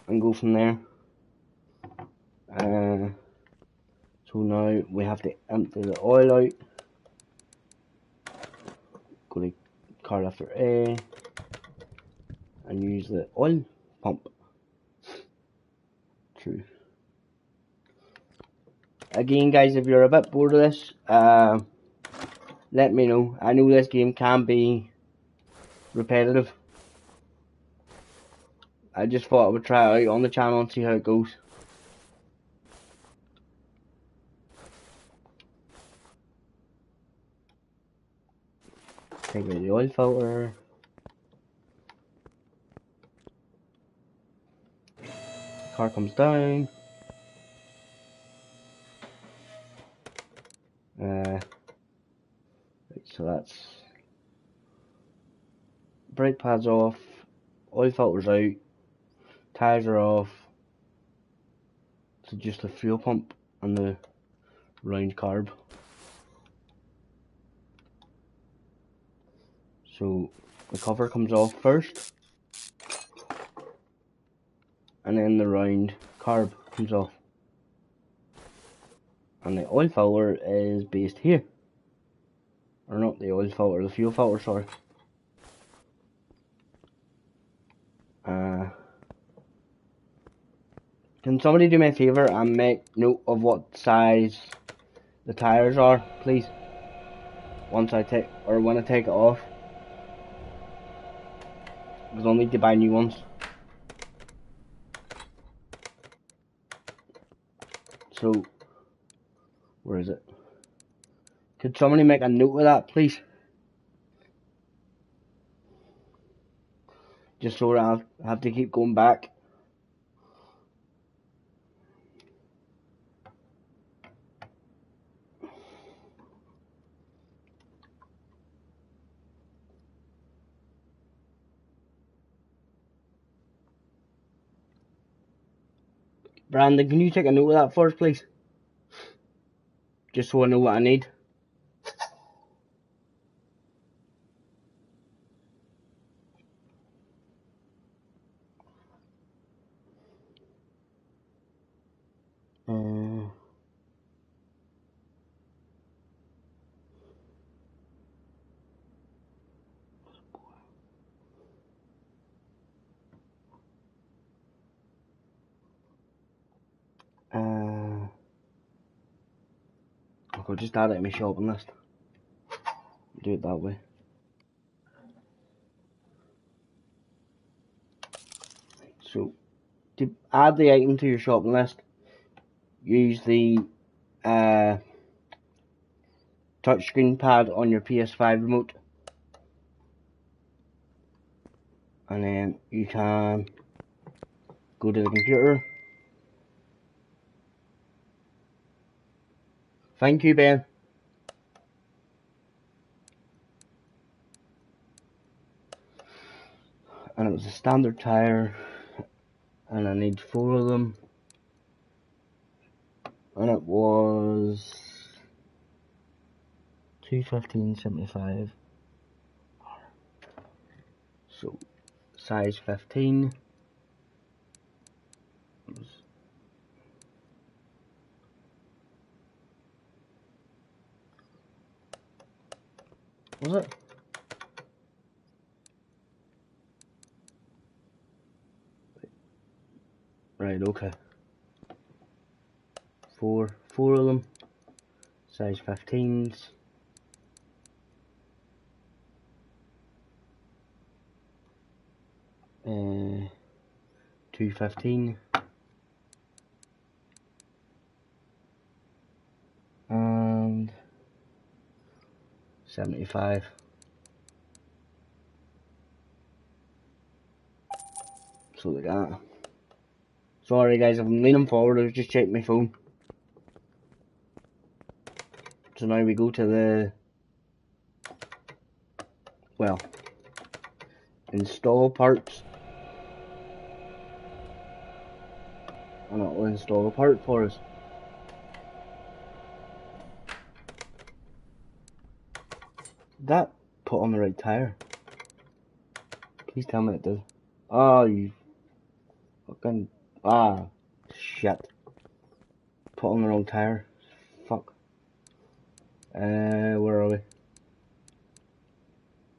and go from there. So now we have to empty the oil out. Go to car lifter A and use the oil pump. True. Again, guys, if you're a bit bored of this, let me know. I know this game can be repetitive. I just thought I would try it out on the channel and see how it goes. Take away the oil filter. Car comes down. Right, so that's brake pads off, oil filters out, tires are off. So just the fuel pump and the round carb. So the cover comes off first, and then the round carb comes off. And the oil filter is based here. Or not the oil filter, the fuel filter, sorry. Can somebody do me a favour and make note of what size the tires are, please? When I take it off. Because I'll need to buy new ones. So Where is it? Could somebody make a note of that, please? Just so I have to keep going back. Brandon, can you take a note of that for us, please? Just so I know what I need. I'll just add it to my shopping list. Do it that way. So, to add the item to your shopping list, use the touchscreen pad on your PS5 remote, and then you can go to the computer. Thank you, Ben. And it was a standard tire, and I need 4 of them, and it was $215.75. So size 15. Was it? Right, okay. Four of them, size 15s. $215 and 75. So like that. Sorry guys, if I'm leaning forward, I was just checking my phone. So now we go to the, well, install parts, and it will install a part for us. That put on the right tire. Please tell me it did. Oh, you fucking, shit. Put on the wrong tire. Fuck. Where are we?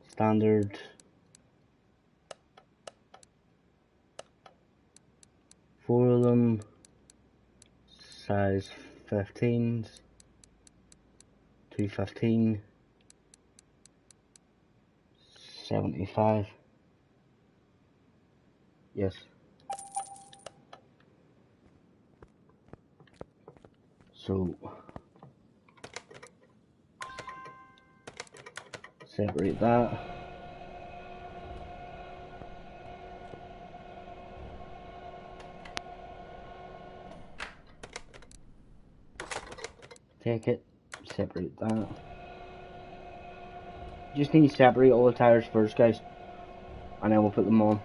Standard. 4 of them. Size 15s. 215. 75. Yes. So separate that. Take it, separate that. Just need to separate all the tires first, guys, and then we'll put them on.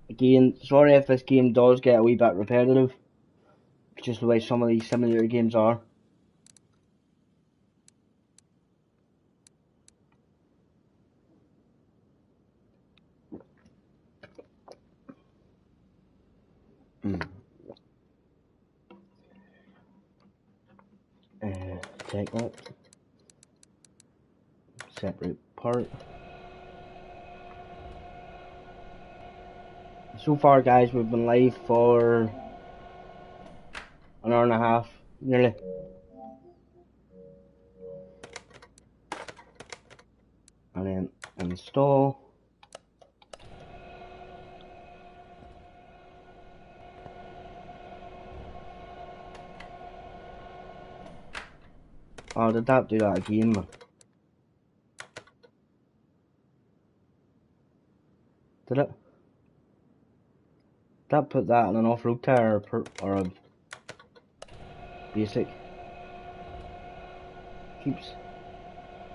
Again, sorry if this game does get a wee bit repetitive. It's just the way some of these simulator games are. Take that. Separate part. So far, guys, we've been live for an hour and a half, nearly. and then install. Oh, did that do that again, man? Did it? That put that on an off-road tire or a basic? Keeps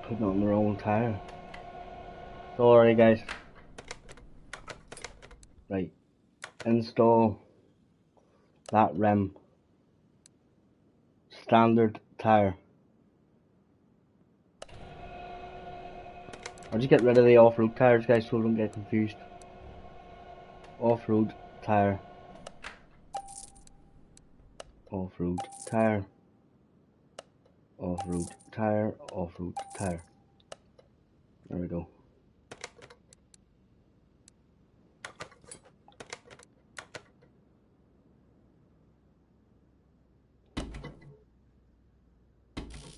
putting on the wrong tire. Sorry, guys. Right. Install that rim. Standard tire. I'll just get rid of the off-road tires, guys, so don't get confused. Off-road tire. Off-road tire. Off-road tire. Off-road tire. There we go.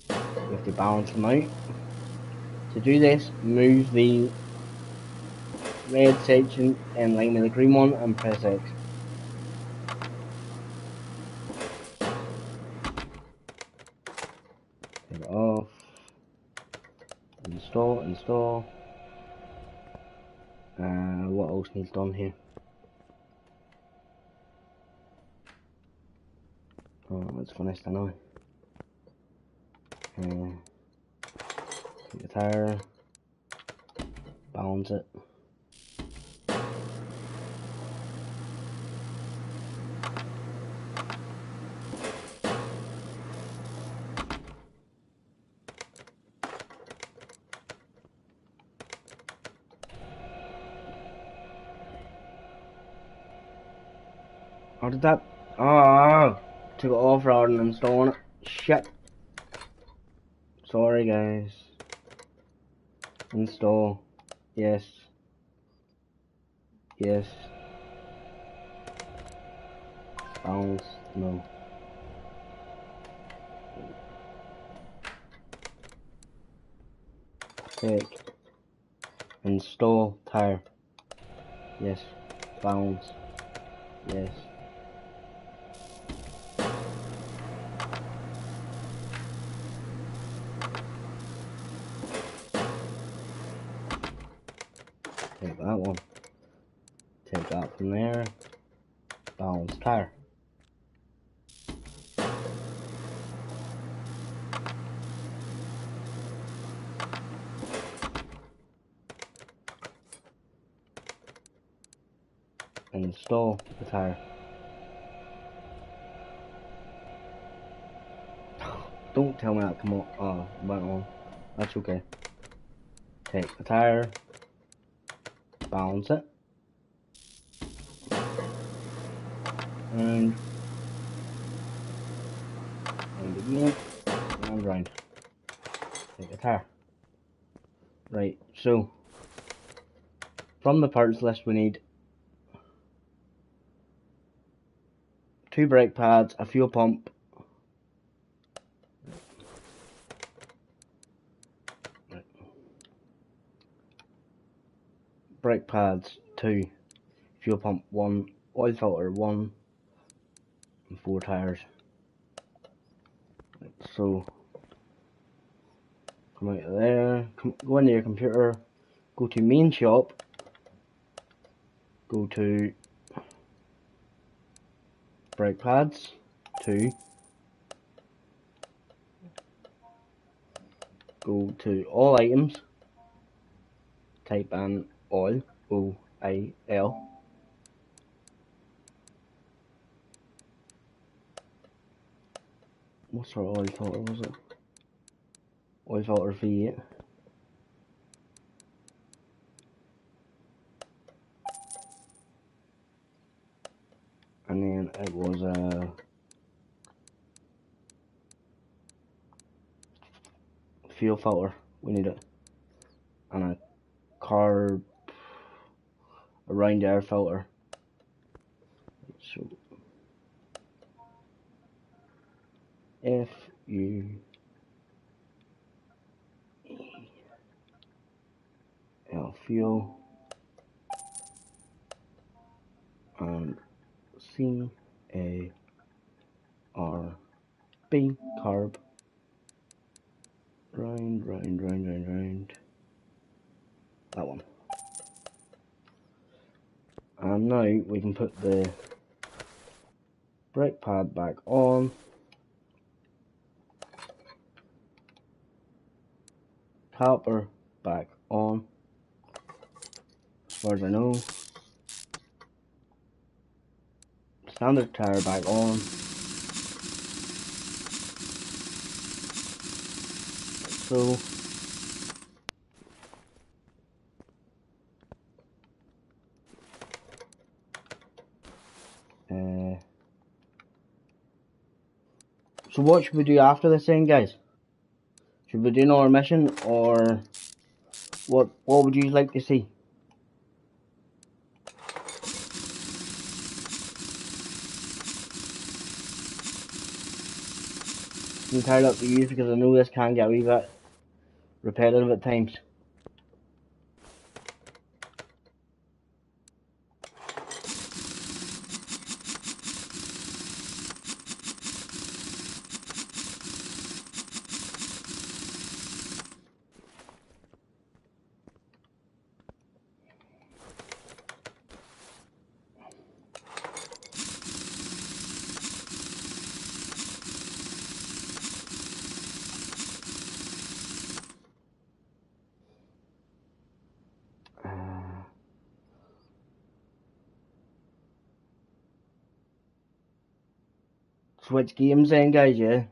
You have to balance them out. To do this, move the red section in line with the green one and press X. Take it off. Install. What else needs done here? Oh, let's finish that now. Take the tire, balance it. How did that? Oh, took it off rather than installing it. Shit. Sorry, guys. Install. Yes. Yes. Balance. No. Take. Install tire. Yes. Balance. Yes. Take that one. Take that from there. Balance tire. Install the tire. Don't tell me that come on. Oh, went on. That's okay. Take the tire. Balance it. And again. And round. Take the tire. Right, so from the parts list we need 2 brake pads, a fuel pump, brake pads 2, fuel pump 1, oil filter 1, and 4 tires. Right, so come out of there, go into your computer, go to main shop, go to brake pads 2, go to all items, type in oil, O-I-L. What sort of oil filter was it? Oil filter V8. And then it was a fuel filter, we need it, and a carb around air filter. So F U fuel, and CARB, carb, round, that one. And now we can put the brake pad back on, caliper back on, as far as I know, standard tire back on, like so. So what should we do after this then, guys? Should we do another mission, or what would you like to see? It's entirely up to you, because I know this can get a wee bit repetitive at times. Switch games then, guys, yeah.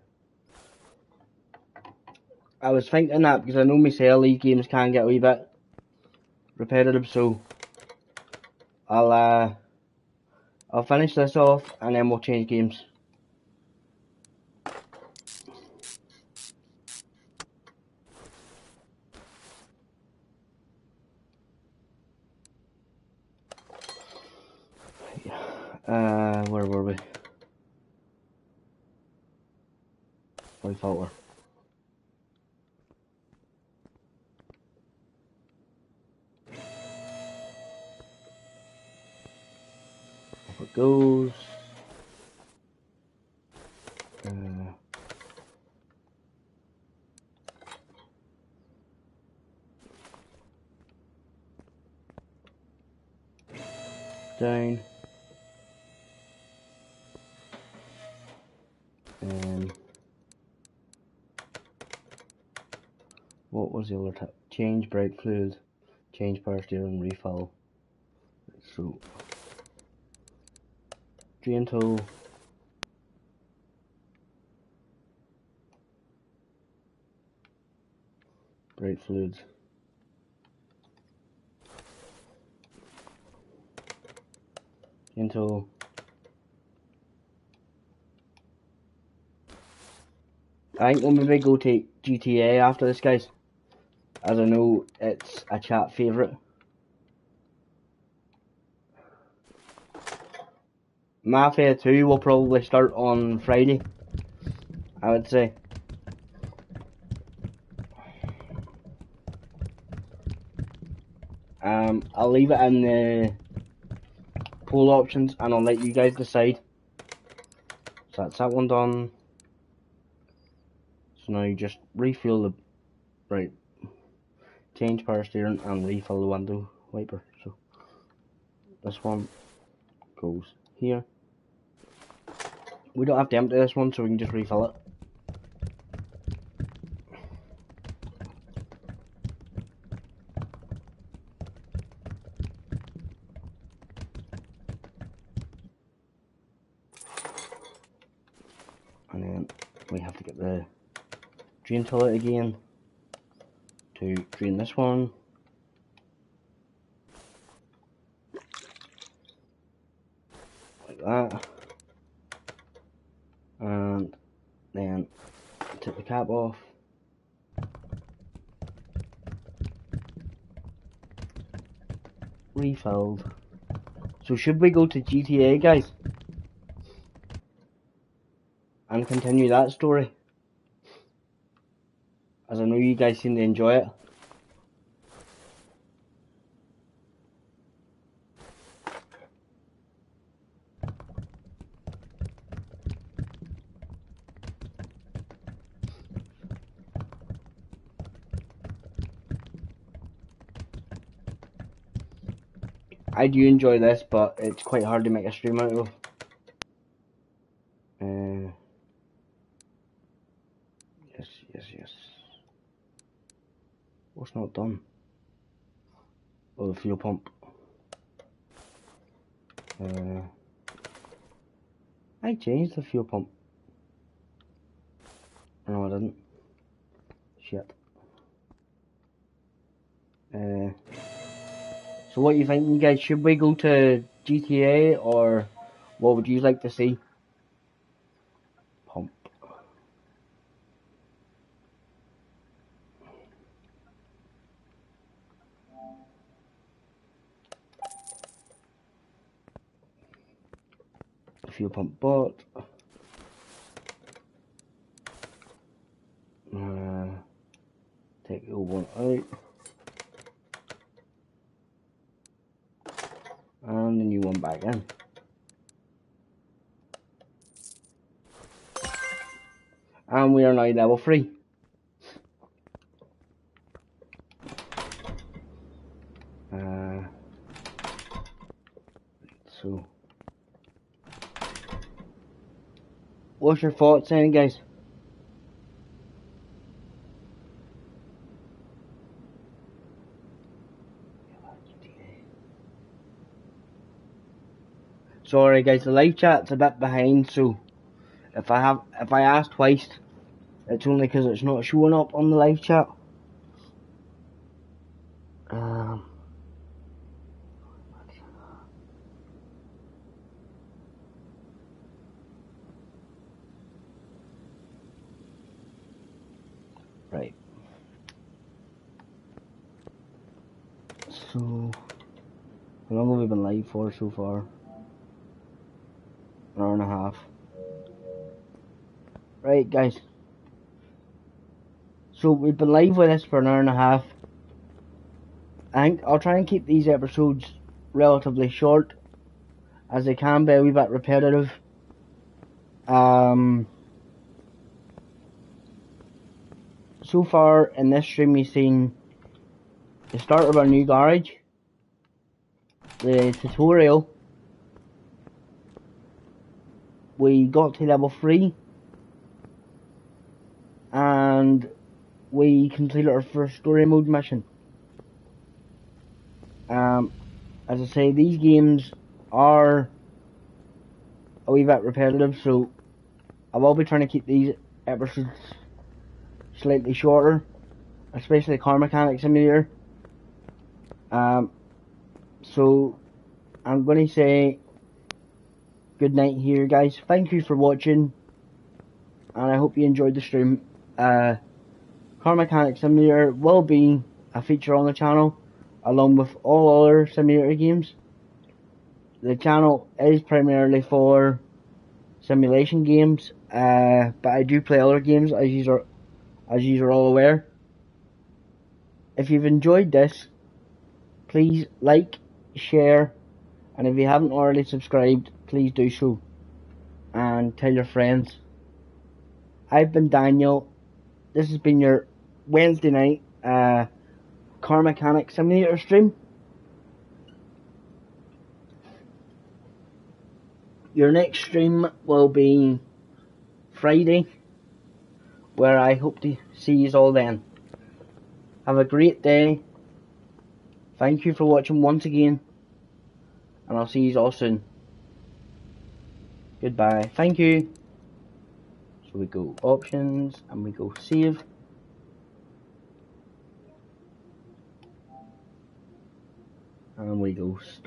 I was thinking that because I know myself these games can get a wee bit repetitive, so I'll finish this off and then we'll change games. Where were we? White filter. Off it goes. Down. What was the other tip? Change brake fluid, change power steering, refill. So, drain tool, brake fluids, drain tool, I think we'll maybe go to GTA after this, guys, as I know it's a chat favourite. Mafia 2 will probably start on Friday, I would say. I'll leave it in the poll options and I'll let you guys decide. So that's that one done. So now you just refuel the, right, change power steering and refill the window wiper. So this one goes here. We don't have to empty this one, so we can just refill it. And then we have to get the drain tool out again to drain this one. Like that. And then take the cap off. Refilled. So should we go to GTA, guys? And continue that story? As I know you guys seem to enjoy it. I do enjoy this, but it's quite hard to make a stream out of. Yes. What's not done? Oh, the fuel pump. I changed the fuel pump. No, I didn't. Shit. So what you think, you guys? Should we go to GTA, or what would you like to see? Pump. Fuel pump bought. Take the old one out. And the new one back in. And we are now level 3. So, what's your thoughts then, guys? Sorry guys, the live chat's a bit behind, so if I ask twice, it's only because it's not showing up on the live chat. Right. So, how long have we been live for so far? An hour and a half. Right, guys. So we've been live with this for an hour and a half. I think I'll try and keep these episodes relatively short, as they can be a wee bit repetitive. So far in this stream we've seen the start of our new garage, the tutorial, we got to level 3, and we completed our first story mode mission. As I say, these games are a wee bit repetitive, so I will be trying to keep these episodes slightly shorter, especially Car Mechanic Simulator. So I'm going to say good night here, guys. Thank you for watching, and I hope you enjoyed the stream. Car Mechanic Simulator will be a feature on the channel, along with all other simulator games. The channel is primarily for simulation games, but I do play other games, as you are all aware. If you've enjoyed this, please like, share, and if you haven't already subscribed, please do so, and tell your friends. I've been Daniel. This has been your Wednesday night Car Mechanic Simulator stream. Your next stream will be Friday, where I hope to see you all then. Have a great day. Thank you for watching once again, and I'll see you all soon. Goodbye. Thank you. So we go options, and we go save. And we go